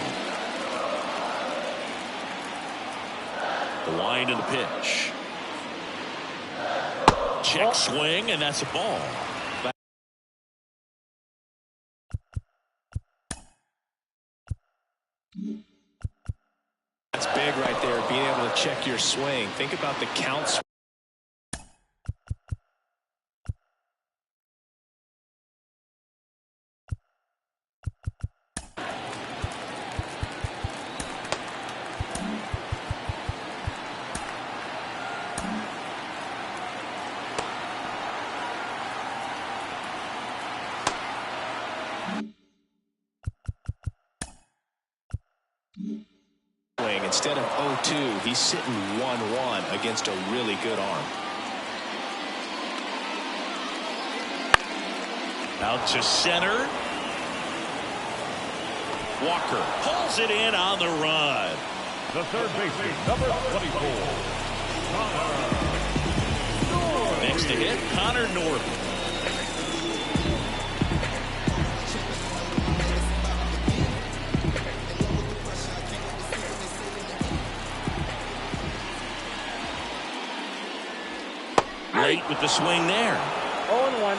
The line and the pitch. Check swing, and that's a ball. That's big right there, being able to check your swing. Think about the counts. Instead of 0-2, he's sitting 1-1 against a really good arm. Out to center. Walker pulls it in on the run. The third baseman, number 24. Next to hit, Connor Norton. Late with the swing there. 0-1.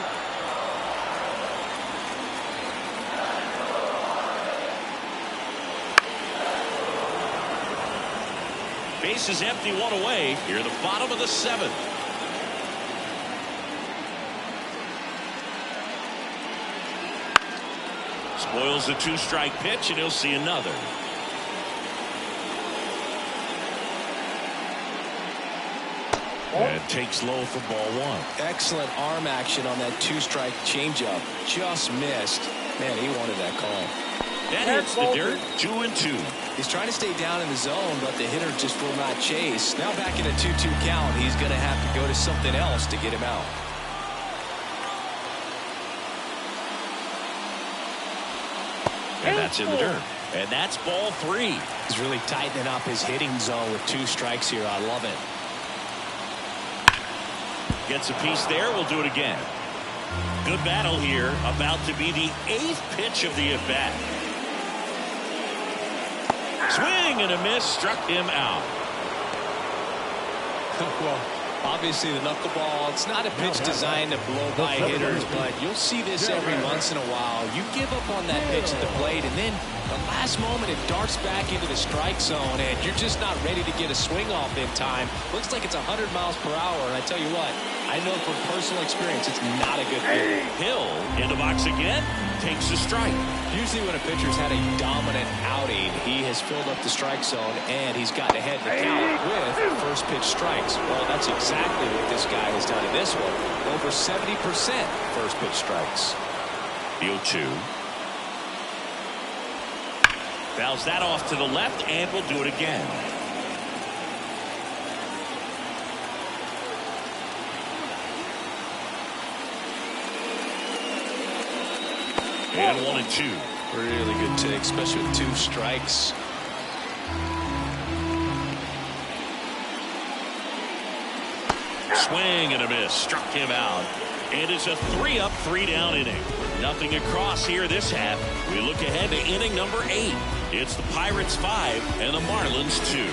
Base is empty, 1 away. Here at the bottom of the 7th. Spoils the 2-strike pitch, and he'll see another. And takes low for ball 1. Excellent arm action on that 2-strike changeup. Just missed. Man, he wanted that call. That hits the dirt. 2-2. He's trying to stay down in the zone, but the hitter just will not chase. Now back in a 2-2 count, he's going to have to go to something else to get him out. And that's in the dirt. And that's ball 3. He's really tightening up his hitting zone with 2 strikes here. I love it. Gets a piece there. We'll do it again. Good battle here. About to be the 8th pitch of the at-bat. Swing and a miss. Struck him out. Well, Obviously, the knuckleball, it's not a pitch designed to blow by hitters, but you'll see this every once in a while. You give up on that pitch at the plate, and then the last moment it darts back into the strike zone, and you're just not ready to get a swing off in time. Looks like it's 100 miles per hour, and I tell you what, I know from personal experience it's not a good feeling. Hill in the box again, takes a strike. Usually when a pitcher's had a dominant outing, he has filled up the strike zone, and he's gotten ahead in the count with first pitch strikes. Well, that's exactly what this guy has done in this one. Over 70% first pitch strikes. The 0-2. Fouls that off to the left, and we'll do it again. And 1-2. Really good take, especially with 2 strikes. Swing and a miss. Struck him out. And it's a 3-up, 3-down inning. Nothing across here this half. We look ahead to inning number 8. It's the Pirates 5 and the Marlins 2.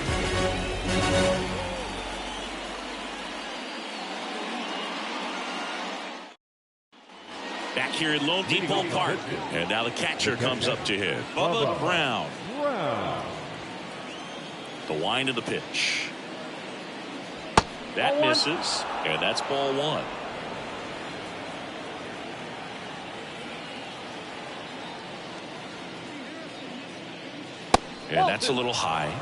Back here at Lone Depot Park. And now the catcher comes up to hit. Bubba Brown. The wind of the pitch. That misses. And that's ball 1. And that's a little high.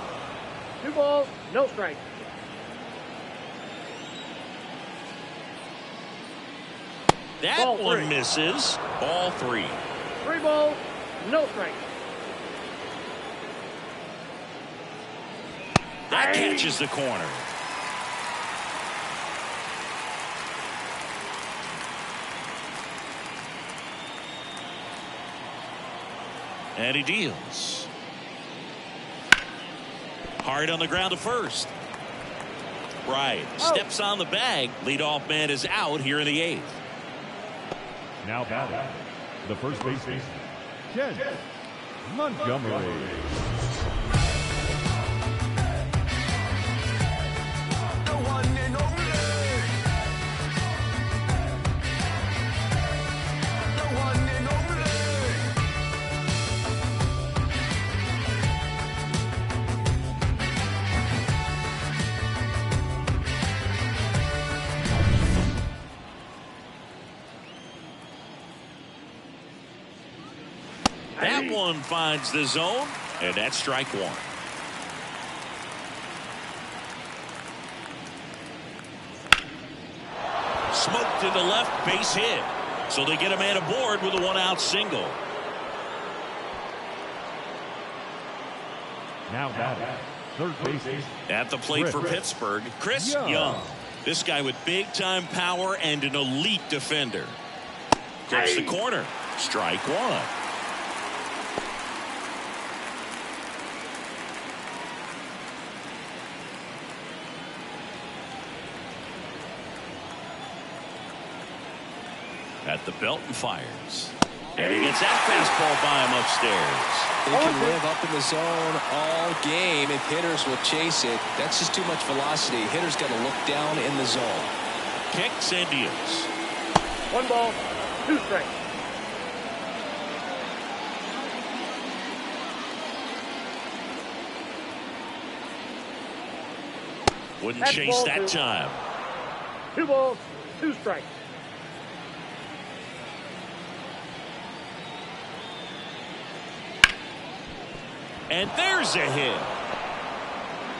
2 balls, no strike. That Ball one 3. misses. Ball 3. 3 balls, no strike. That catches the corner. And he deals. Hard on the ground to first. Right. Steps on the bag. Leadoff man is out here in the 8th. Now batting, the first baseman, Ken Montgomery. That one finds the zone, and that's strike 1. Smoked into left, base hit. So they get a man aboard with a 1-out single. Now batting, third baseman. At the plate for Pittsburgh, Chris Young. This guy with big-time power and an elite defender. Clips the corner. Strike 1. At the belt and fires. And he gets that fastball by him upstairs. They can live up in the zone all game if hitters will chase it. That's just too much velocity. Hitters got to look down in the zone. Kicks and deals. 1 ball, 2 strikes. Wouldn't That's chase ball that 2. time. 2 balls, 2 strikes. And there's a hit.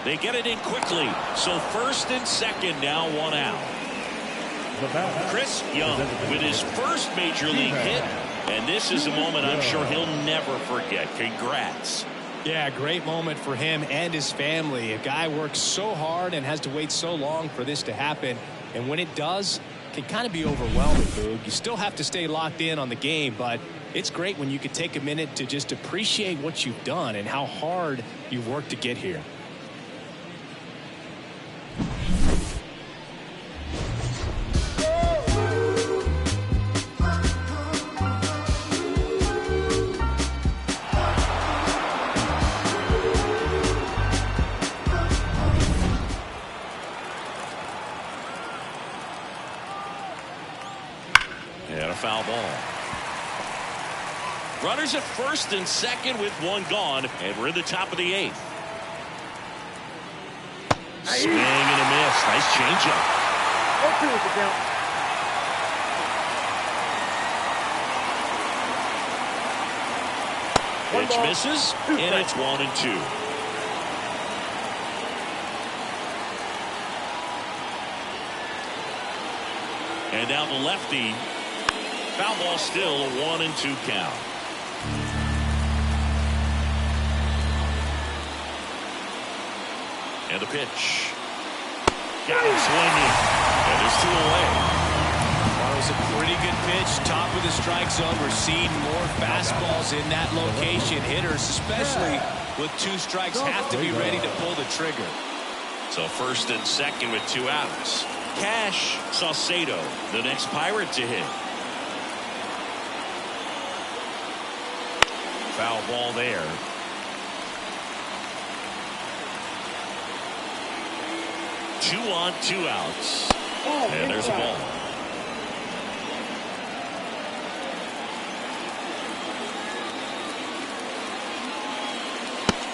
They get it in quickly. So first and second now 1 out. Chris Young with his first major league hit. And this is a moment I'm sure he'll never forget. Congrats. Yeah, great moment for him and his family. A guy works so hard and has to wait so long for this to happen. And when it does, it can kind of be overwhelming, Boog. You still have to stay locked in on the game, but it's great when you can take a minute to just appreciate what you've done and how hard you've worked to get here. Runners at first and second with one gone, and we're in the top of the 8th. Swing and a miss. Nice changeup. 0-2 is the count. Pitch misses, and it's 1-2. And now the lefty. Foul ball still, a 1-2 count. And the pitch. Got him swinging. And there's 2 away. Well, it was a pretty good pitch. Top of the strike zone. We're seeing more fastballs in that location. Hitters, especially with 2 strikes, have to be ready to pull the trigger. So first and second with 2 outs. Cash Saucedo, the next Pirate to hit. Foul ball there. Two on, 2 outs. And there's a ball.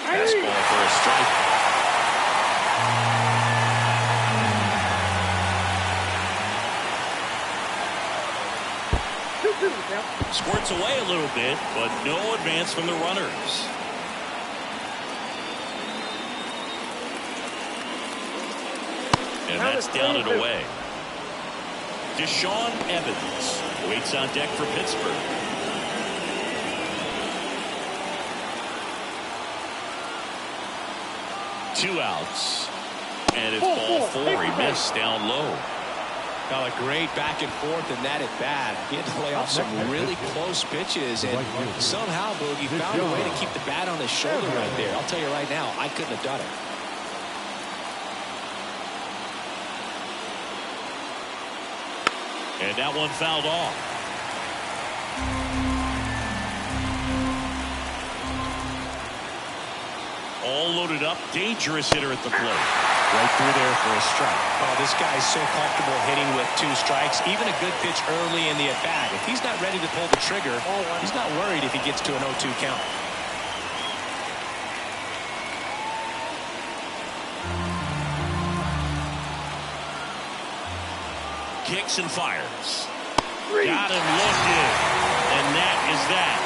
Fastball for a strike. Squirts away a little bit, but no advance from the runners. And that's down and away. Deshaun Evans waits on deck for Pittsburgh. Two outs. And it's ball 4. He missed down low. Got a great back and forth in that at bat. He had to lay off some really close pitches, and somehow Boogie found a way to keep the bat on his shoulder right there. I'll tell you right now, I couldn't have done it. And that one fouled off. All loaded up, dangerous hitter at the plate. Right through there for a strike. Oh, this guy's so comfortable hitting with 2 strikes. Even a good pitch early in the at-bat. If he's not ready to pull the trigger, he's not worried if he gets to an 0-2 count. Kicks and fires. Got him looking. And that is that.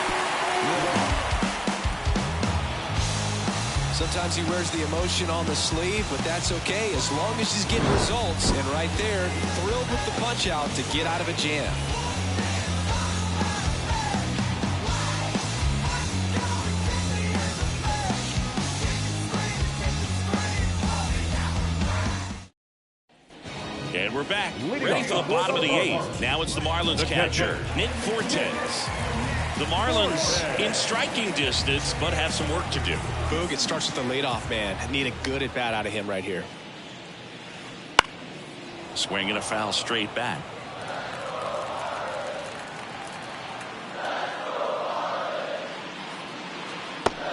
Sometimes he wears the emotion on the sleeve, but that's okay as long as he's getting results. And right there, thrilled with the punch out to get out of a jam. And we're back. Ready for the bottom of the 8th. Now it's the Marlins catcher, Nick Fortes. The Marlins in striking distance, but have some work to do. Boog, it starts with the leadoff man. Need a good at-bat out of him right here. Swing and a foul straight back.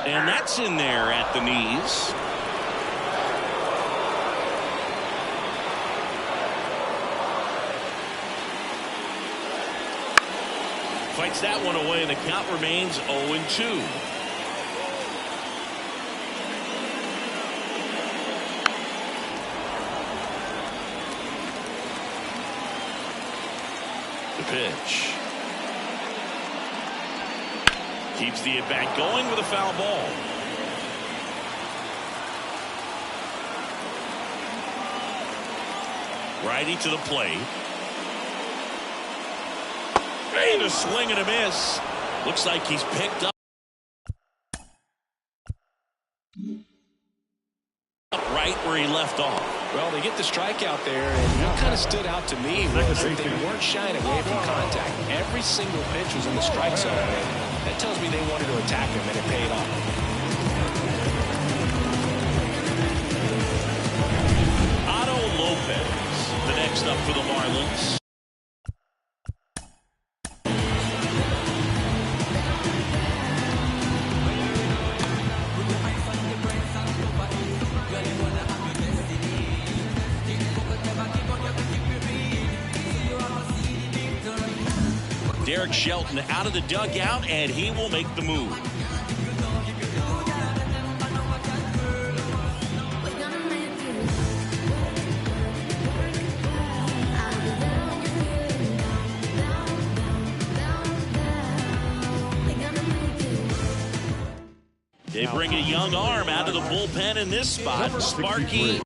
And that's in there at the knees. Fights that one away, and the count remains 0-2. The pitch. Keeps the at-bat going with a foul ball. Righty to the plate. And a swing and a miss. Looks like he's picked up right where he left off. Well, they get the strikeout there, and what kind of stood out to me was that they weren't shying away from contact. Every single pitch was in the strike zone. That tells me they wanted to attack him, and it paid off. Otto Lopez, the next up for the Marlins. Shelton out of the dugout, and he will make the move. They bring a young arm out of the bullpen in this spot. Sparky.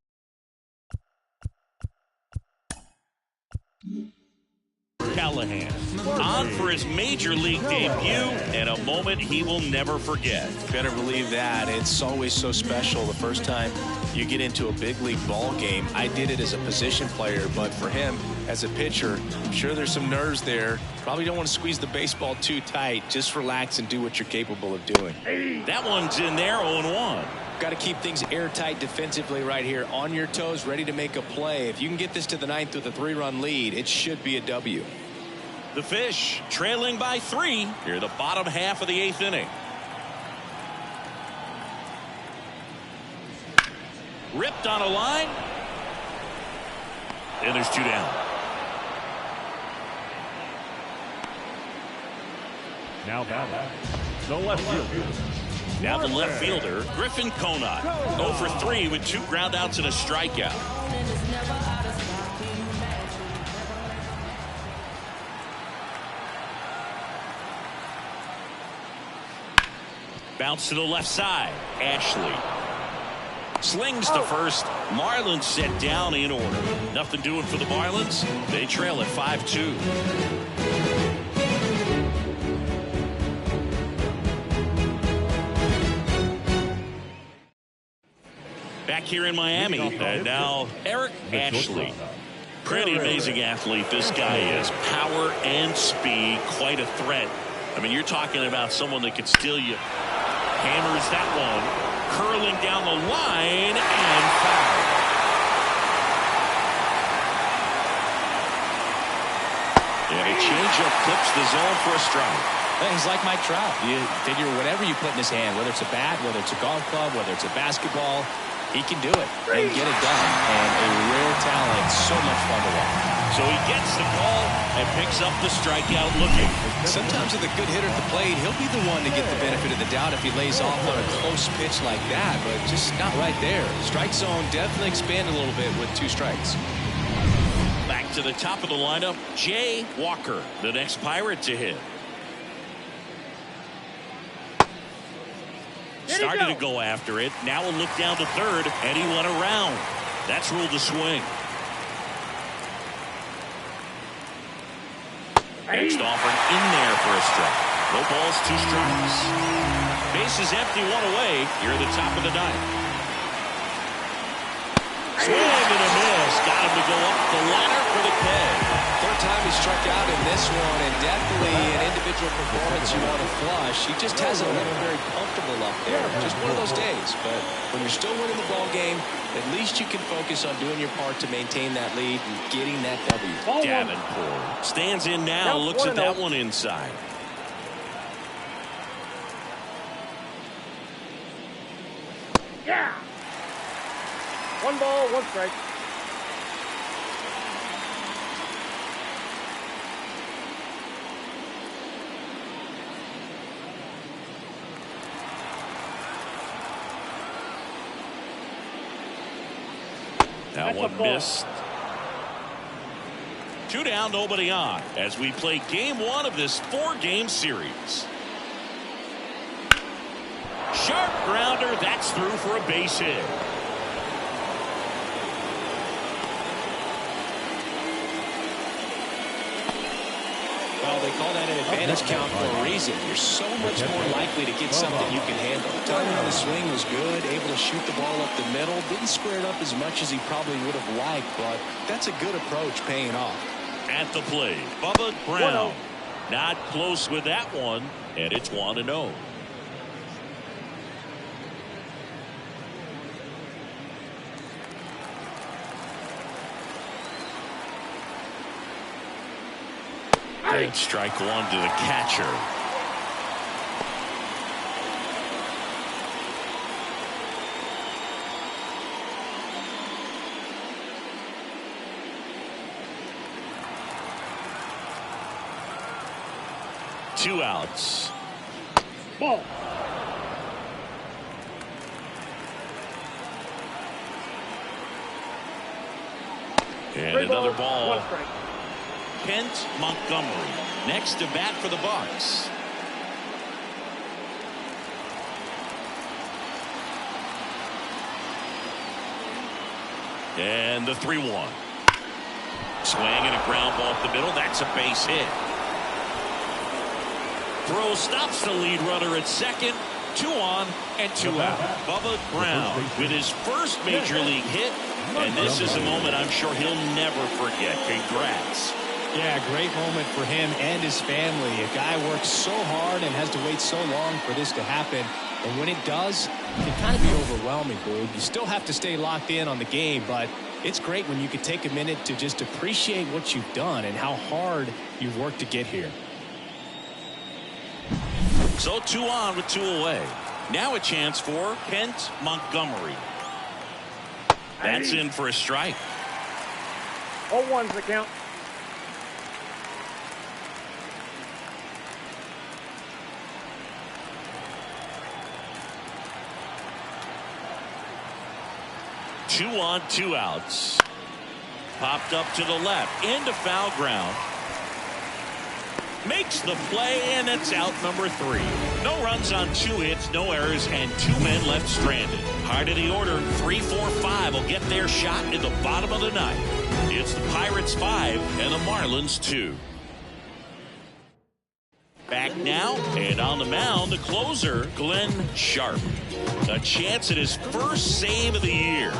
Callahan on for his major league debut, and a moment he will never forget. Better believe that. It's always so special the first time you get into a big league ball game. I did it as a position player, but for him as a pitcher, I'm sure there's some nerves there. Probably don't want to squeeze the baseball too tight. Just relax and do what you're capable of doing. That one's in there, 0-1. Got to keep things airtight defensively right here, on your toes, ready to make a play. If you can get this to the ninth with a 3-run lead, it should be a W. The Fish trailing by 3 here, the bottom half of the 8th inning. Ripped on a line, and there's 2 down. Now batting, the left fielder. Now the left fielder, Griffin Conant, 0 for 3 with 2 groundouts and a strikeout. Bounce to the left side. Ashley slings to first. Marlins set down in order. Nothing doing for the Marlins. They trail at 5-2. Back here in Miami, and now Eric Ashley. Pretty amazing athlete this guy is. Power and speed, quite a threat. I mean, you're talking about someone that could steal you. Hammers that one, curling down the line, and foul. And a changeup clips the zone for a strike. He's like Mike Trout. You figure whatever you put in his hand, whether it's a bat, whether it's a golf club, whether it's a basketball, he can do it and get it done. And a rare talent, so much fun to watch. So he gets the call and picks up the strikeout looking. Sometimes with a good hitter at the plate, he'll be the one to get the benefit of the doubt if he lays off on a close pitch like that, but just not right there. Strike zone definitely expanded a little bit with 2 strikes. Back to the top of the lineup, Jay Walker, the next Pirate to hit. Started to go after it. Now a look down to third, and he went around. That's ruled a swing. Next offering in there for a strike. No balls, 2 strikes. Bases empty, 1 away. Here at the top of the 9th. Swing and a miss. Got him to go up the ladder for the K. Third time he struck out in this one, and definitely an individual performance you want to flush. He just hasn't looked very comfortable up there. Just one of those days. But when you're still winning the ball game, at least you can focus on doing your part to maintain that lead and getting that W. Davenport stands in now, looks at that one inside. Yeah. 1 ball, 1 strike. That one missed. 2 down, nobody on, as we play game 1 of this 4-game series. Sharp grounder, that's through for a base hit. Well, they call that an advantage count for a reason. You're so much more likely to get something you can handle. Timing on the swing was good, able to shoot the ball up the middle. Didn't square it up as much as he probably would have liked, but that's a good approach paying off. At the plate, Bubba Brown. Not close with that one, and it's 1-0. Big strike 1 to the catcher. 2 outs. Ball. And another ball. 1 strike. Kent Montgomery next to bat for the Bucs. And the 3-1. Swing and a ground ball up the middle. That's a base hit. Throw stops the lead runner at second. 2 on and 2 out. Bubba Brown with his first major league hit. And this is a moment I'm sure he'll never forget. Congrats. Yeah, great moment for him and his family. A guy works so hard and has to wait so long for this to happen. And when it does, it can kind of be overwhelming, Boog. You still have to stay locked in on the game, but it's great when you can take a minute to just appreciate what you've done and how hard you've worked to get here. So 2 on with 2 away. Now a chance for Kent Montgomery. That's in for a strike. 0-1's the count. Two on, 2 outs. Popped up to the left into foul ground. Makes the play, and it's out number 3. No runs on 2 hits, no errors, and 2 men left stranded. Hard of the order, 3, 4, 5 will get their shot in the bottom of the 9th. It's the Pirates 5 and the Marlins 2. Back now, and on the mound, the closer, Glenn Sharp. A chance at his first save of the year.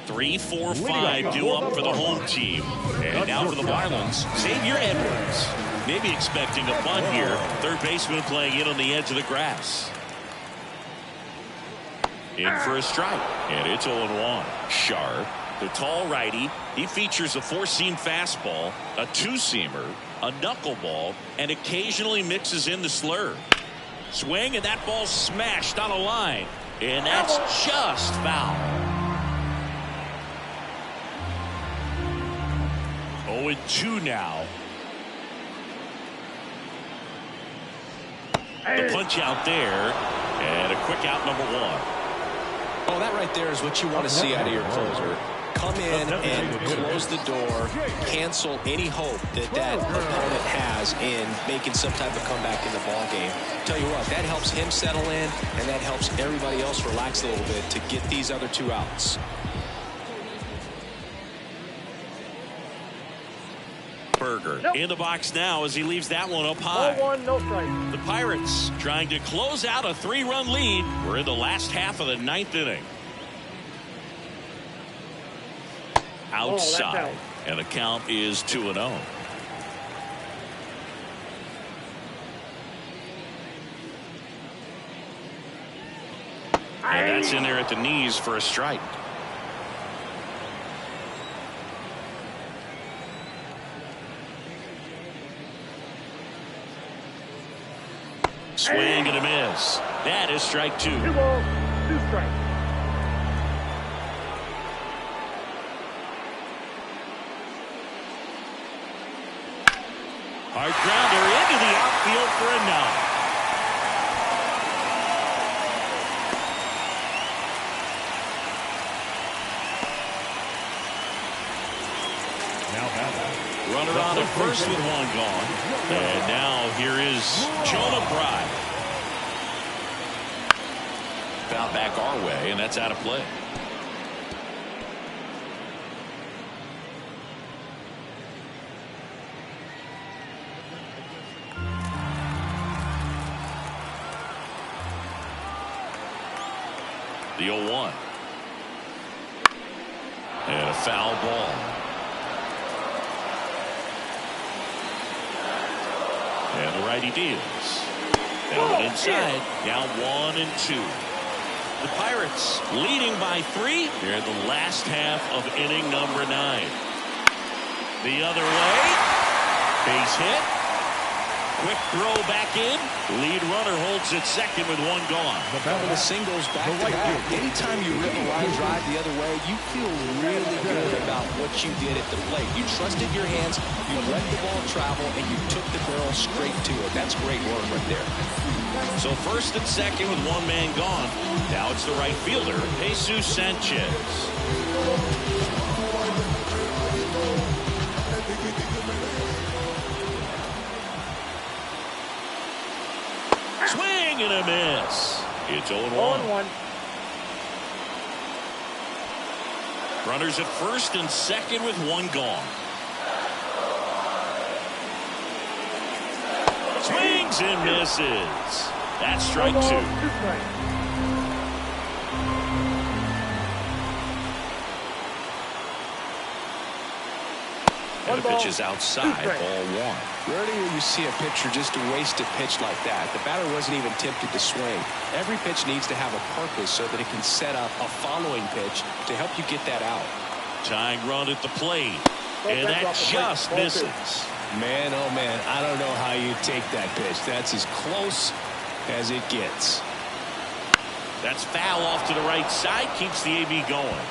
3, 4, 5 due up for the home team. And now for the Marlins, Xavier Edwards. Maybe expecting a bunt here. Third baseman playing in on the edge of the grass. In for a strike. And it's 0-1. Sharp, the tall righty. He features a 4-seam fastball, a 2-seamer, a knuckleball, and occasionally mixes in the slurve. Swing, and that ball smashed on a line. And that's just foul. 0-2 now. The punch out there, and a quick out number 1. Oh, that right there is what you want to see out of your closer. Come in and close the door, cancel any hope that that opponent has in making some type of comeback in the ball game. Tell you what, that helps him settle in, and that helps everybody else relax a little bit to get these other 2 outs. Berger in the box now as he leaves that one up high. 0-1, no strike. The Pirates trying to close out a 3-run lead. We're in the last half of the 9th inning. Outside, and the count is 2-0. And that's in there at the knees for a strike. Swing and a miss. That is strike 2. 2 balls, 2 strikes. Hard grounder into the outfield for a knock. Runner on at first with 1 gone. And now here is Jonah Bride. Foul back our way, and that's out of play. The 0-1. And a foul ball. And the righty deals. Down inside. Now 1-2. The Pirates leading by 3 here in the last half of inning number 9. The other way. Base hit. Quick throw back in. Lead runner holds it second with one gone. A couple of singles back to back. Anytime you rip a line drive the other way, you feel really good about what you did at the plate. You trusted your hands, you let the ball travel, and you took the barrel straight to it. That's great work right there. So first and second with one man gone. Now it's the right fielder, Jesus Sanchez. Swing and a miss. It's 0-1. Runners at first and second with one gone. Swings and misses. That's strike two. And the pitch is outside, ball one. Rarely will you see a pitcher just waste a pitch like that. The batter wasn't even tempted to swing. Every pitch needs to have a purpose so that it can set up a following pitch to help you get that out. Tying run at the plate. And that just misses. Man, oh man, I don't know how you take that pitch. That's as close as it gets. That's foul off to the right side. Keeps the AB going.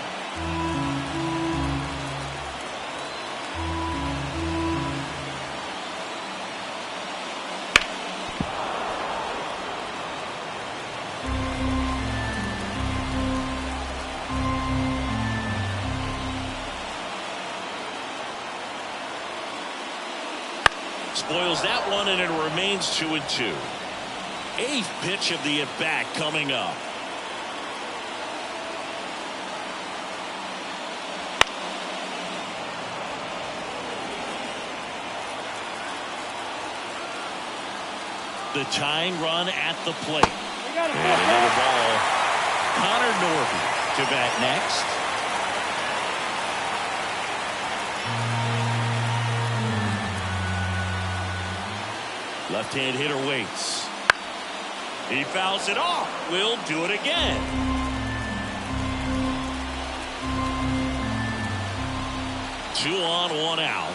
Spoils that one, and it remains 2-2. Eighth pitch of the at-bat coming up. The tying run at the plate. And another ball. Connor Norby to bat next. Left-hand hitter waits. He fouls it off. Will do it again. Two on, one out.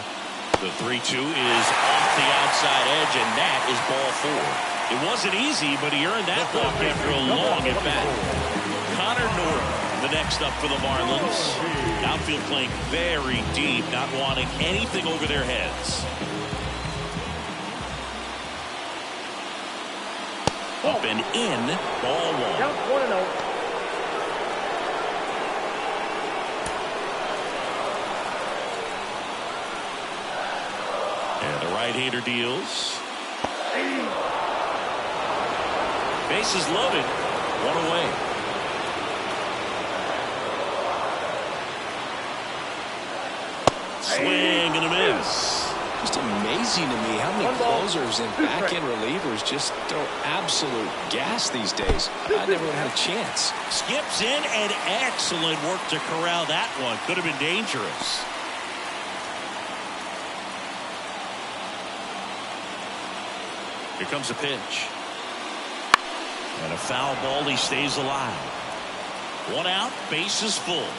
The 3-2 is off the outside edge, and that is ball four. It wasn't easy, but he earned that walk after a long at bat. Connor Norton, the next up for the Marlins. Outfield playing very deep, not wanting anything over their heads. Up and in, ball one. Count 1-0. And the right-hander deals. Bases loaded. One away. Swing and a miss. Just amazing to me how many closers and back-end relievers just throw absolute gas these days. I never would have had a chance. Skips in, and excellent work to corral that one. Could have been dangerous. Here comes a pitch. And a foul ball. He stays alive. One out, bases full.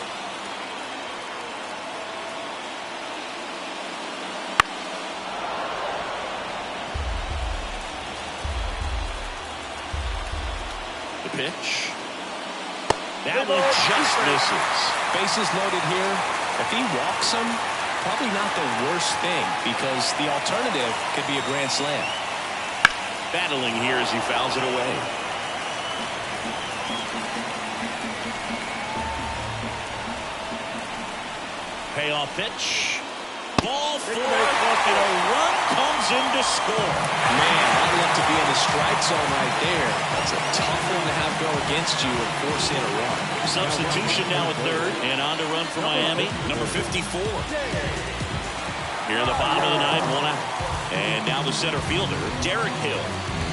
Pitch. That one just misses. Bases loaded here. If he walks him, probably not the worst thing, because the alternative could be a grand slam. Battling here as he fouls it away. Payoff pitch. Ball four, and a run comes in to score. Man, that looked to be in the strike zone right there. That's a tough one to have go against you and force in a run. Substitution now at third, and on to run for Miami, number 54. Here in the bottom of the ninth, one out. And now the center fielder, Derek Hill,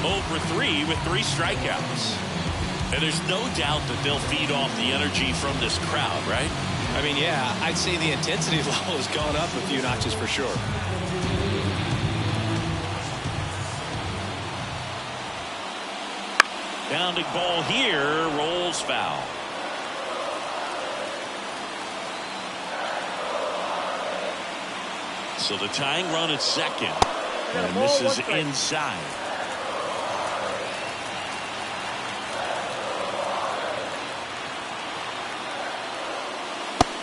0 for 3 with 3 strikeouts. And there's no doubt that they'll feed off the energy from this crowd, right? I mean, yeah, I'd say the intensity level has gone up a few notches for sure. Bounding ball here, rolls foul. So the tying run at second. And this is inside.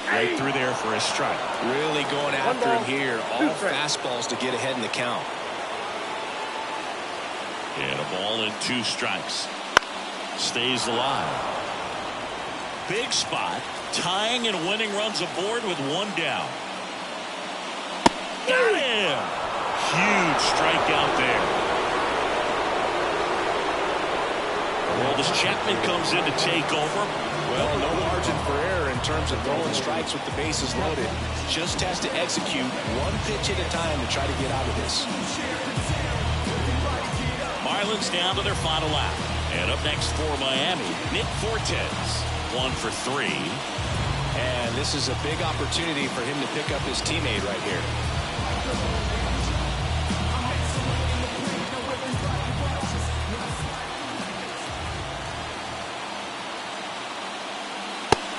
Right through there for a strike. Really going after him here. All fastballs to get ahead in the count. And a ball and 2 strikes. Stays alive. Big spot. Tying and winning runs aboard with 1 down. Got him! Huge strikeout there. Well, Chapman comes in to take over. Well, no margin for error in terms of throwing strikes with the bases loaded. Just has to execute 1 pitch at a time to try to get out of this. Marlins down to their final out. And up next for Miami, Nick Fortes. 1 for 3. And this is a big opportunity for him to pick up his teammate right here.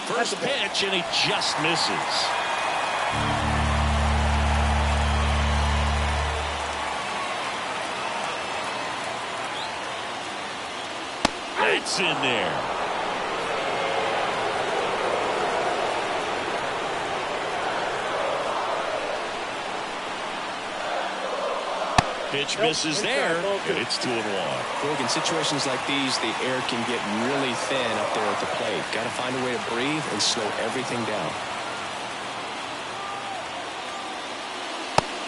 First pitch, and he just misses. It's in there. Pitch misses there. It's 2-1. Look, in situations like these, the air can get really thin up there at the plate. Got to find a way to breathe and slow everything down.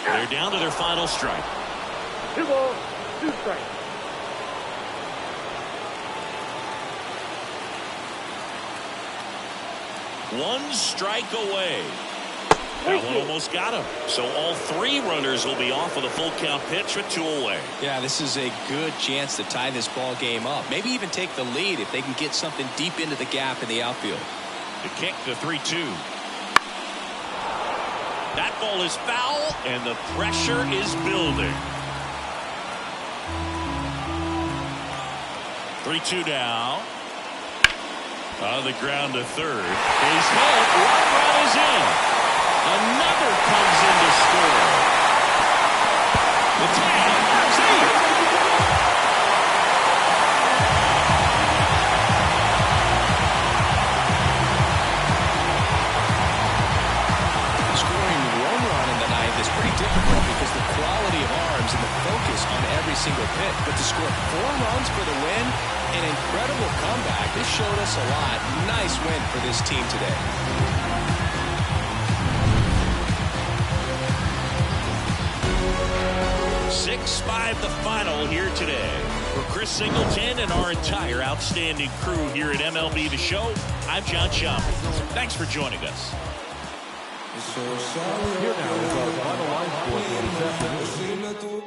They're down to their final strike. 2 balls, 2 strikes. One strike away. That one almost got him. So all 3 runners will be off with a full count pitch with 2 away. Yeah, this is a good chance to tie this ball game up. Maybe even take the lead if they can get something deep into the gap in the outfield. The kick, the 3-2. That ball is foul, and the pressure is building. 3-2 now. On the ground to third. Base hit. Run is in. Another comes in to score. The tag. Safe. Scoring 1 run in the ninth is pretty difficult because the quality of arms and the focus on every single pitch. But to score 4 runs for the win, an incredible comeback. This showed us a lot. Nice win for this team today. The final here today. For Chris Singleton and our entire outstanding crew here at MLB The Show, I'm John Schaub. Thanks for joining us. Here now is our final line score for this afternoon.